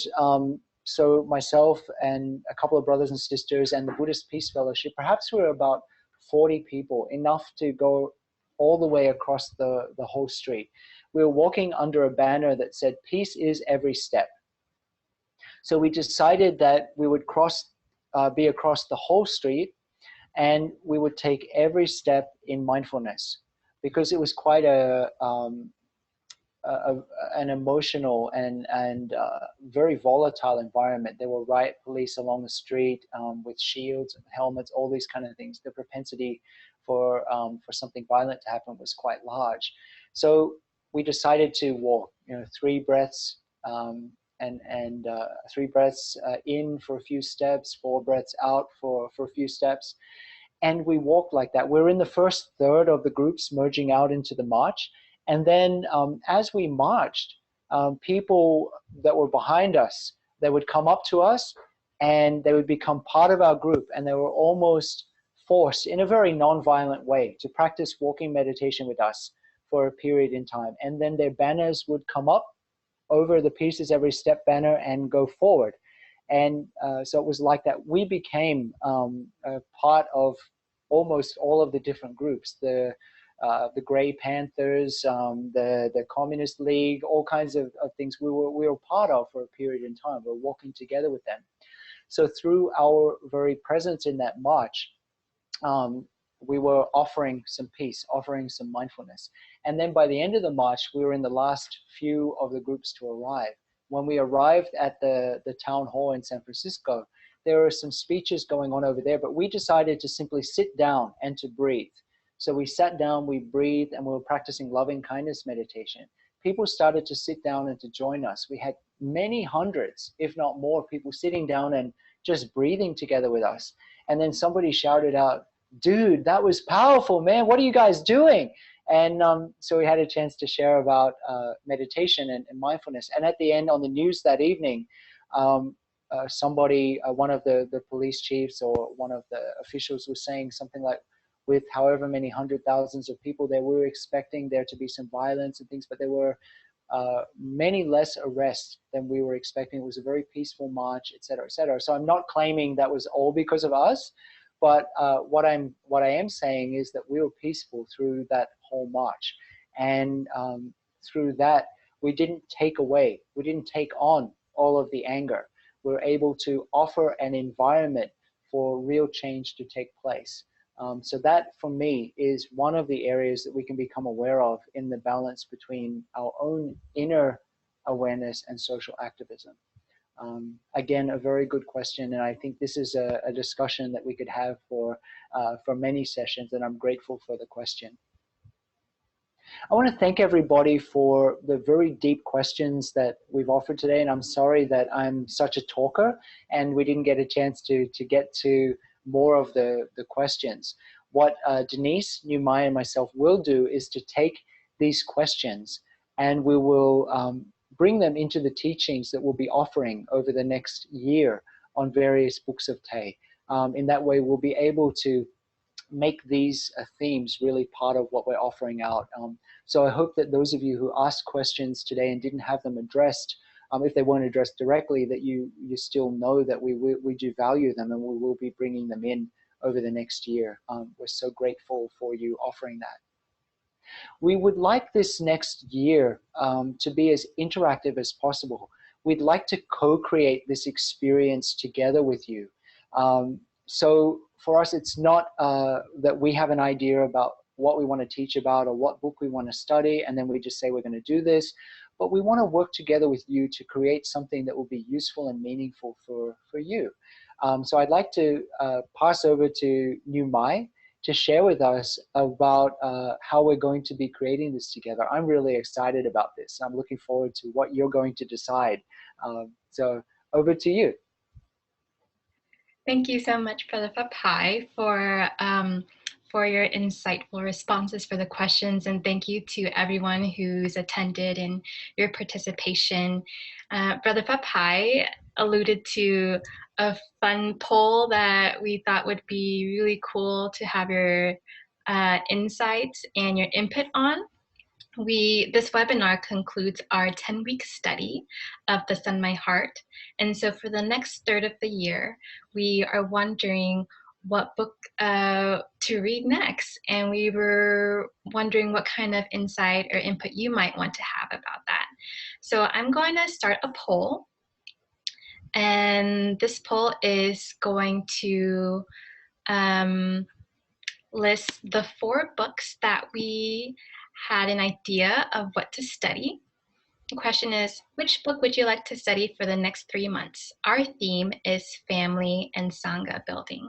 so myself and a couple of brothers and sisters and the Buddhist Peace Fellowship, perhaps we were about 40 people, enough to go all the way across the whole street. We were walking under a banner that said, "Peace is every step." So we decided that we would be across the whole street, and we would take every step in mindfulness, because it was quite an emotional and very volatile environment. There were riot police along the street with shields, helmets, all these kind of things. The propensity for something violent to happen was quite large. So we decided to walk, 3 breaths, and 3 breaths in for a few steps, 4 breaths out for a few steps. And we walked like that. We're in the first third of the groups merging out into the march. And then as we marched, people that were behind us, they would come up to us and they would become part of our group, and they were almost forced in a very non-violent way to practice walking meditation with us for a period in time. And then their banners would come up over the Peace is Every Step banner and go forward. And so it was like that. We became a part of almost all of the different groups, the Grey Panthers, the Communist League, all kinds of things we were part of for a period in time. We were walking together with them. So through our very presence in that march, we were offering some peace, offering some mindfulness. And then by the end of the march, we were in the last few of the groups to arrive. When we arrived at the town hall in San Francisco, there were some speeches going on over there, but we decided to simply sit down and to breathe. So we sat down, we breathed, and we were practicing loving kindness meditation. People started to sit down and to join us. We had many hundreds, if not more, people sitting down and just breathing together with us. And then somebody shouted out, "Dude, that was powerful, man. What are you guys doing?" And so we had a chance to share about meditation and mindfulness. And at the end, on the news that evening, somebody, one of the police chiefs or one of the officials was saying something like, with however many hundred thousands of people there, we were expecting there to be some violence and things, but there were many less arrests than we were expecting. It was a very peaceful march, et cetera, et cetera. So I'm not claiming that was all because of us, but what I am saying is that we were peaceful through that whole march. And through that, we didn't take away, we didn't take on all of the anger. We were able to offer an environment for real change to take place. So that, for me, is one of the areas that we can become aware of in the balance between our own inner awareness and social activism. Again, a very good question, and I think this is a discussion that we could have for many sessions, and I'm grateful for the question. I want to thank everybody for the very deep questions that we've offered today, and I'm sorry that I'm such a talker and we didn't get a chance to get to more of the questions. What Denise, New Mai, and myself will do is to take these questions and we will bring them into the teachings that we'll be offering over the next year on various books of Tay. In that way, we'll be able to make these themes really part of what we're offering out. So I hope that those of you who asked questions today and didn't have them addressed, if they weren't addressed directly, that you still know that we do value them and we will be bringing them in over the next year. We're so grateful for you offering that. We would like this next year to be as interactive as possible. We'd like to co-create this experience together with you. So for us, it's not that we have an idea about what we want to teach about or what book we want to study, and then we just say we're going to do this. But we want to work together with you to create something that will be useful and meaningful for you. So I'd like to pass over to New Mai to share with us about how we're going to be creating this together. I'm really excited about this. I'm looking forward to what you're going to decide. So over to you. Thank you so much, Brother Phap Hai, for your insightful responses for the questions, and thank you to everyone who's attended and your participation. Brother Phap Hai alluded to a fun poll that we thought would be really cool to have your insights and your input on. This webinar concludes our 10-week study of the Sun My Heart. And so for the next third of the year, we are wondering, what book to read next. And we were wondering what kind of insight or input you might want to have about that. So I'm going to start a poll. And this poll is going to list the 4 books that we had an idea of what to study. The question is, which book would you like to study for the next 3 months? Our theme is family and Sangha building.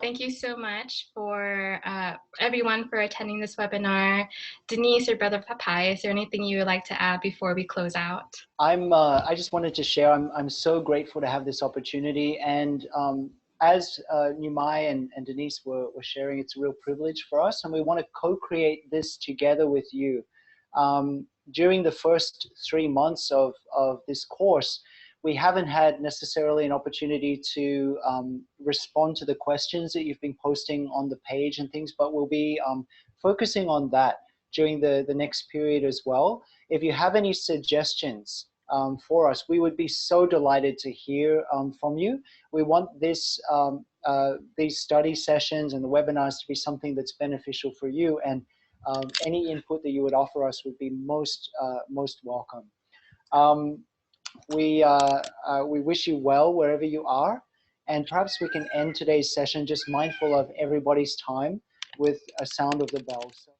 Thank you so much for everyone for attending this webinar. Denise or Brother Phap Hai, is there anything you would like to add before we close out? I just wanted to share, I'm so grateful to have this opportunity. And as Numai and Denise were sharing, it's a real privilege for us. And we want to co-create this together with you. During the first 3 months of this course, we haven't had necessarily an opportunity to respond to the questions that you've been posting on the page and things, but we'll be focusing on that during the next period as well. If you have any suggestions for us, we would be so delighted to hear from you. We want this these study sessions and the webinars to be something that's beneficial for you, and any input that you would offer us would be most welcome. We wish you well wherever you are, and perhaps we can end today's session just mindful of everybody's time with a sound of the bell. So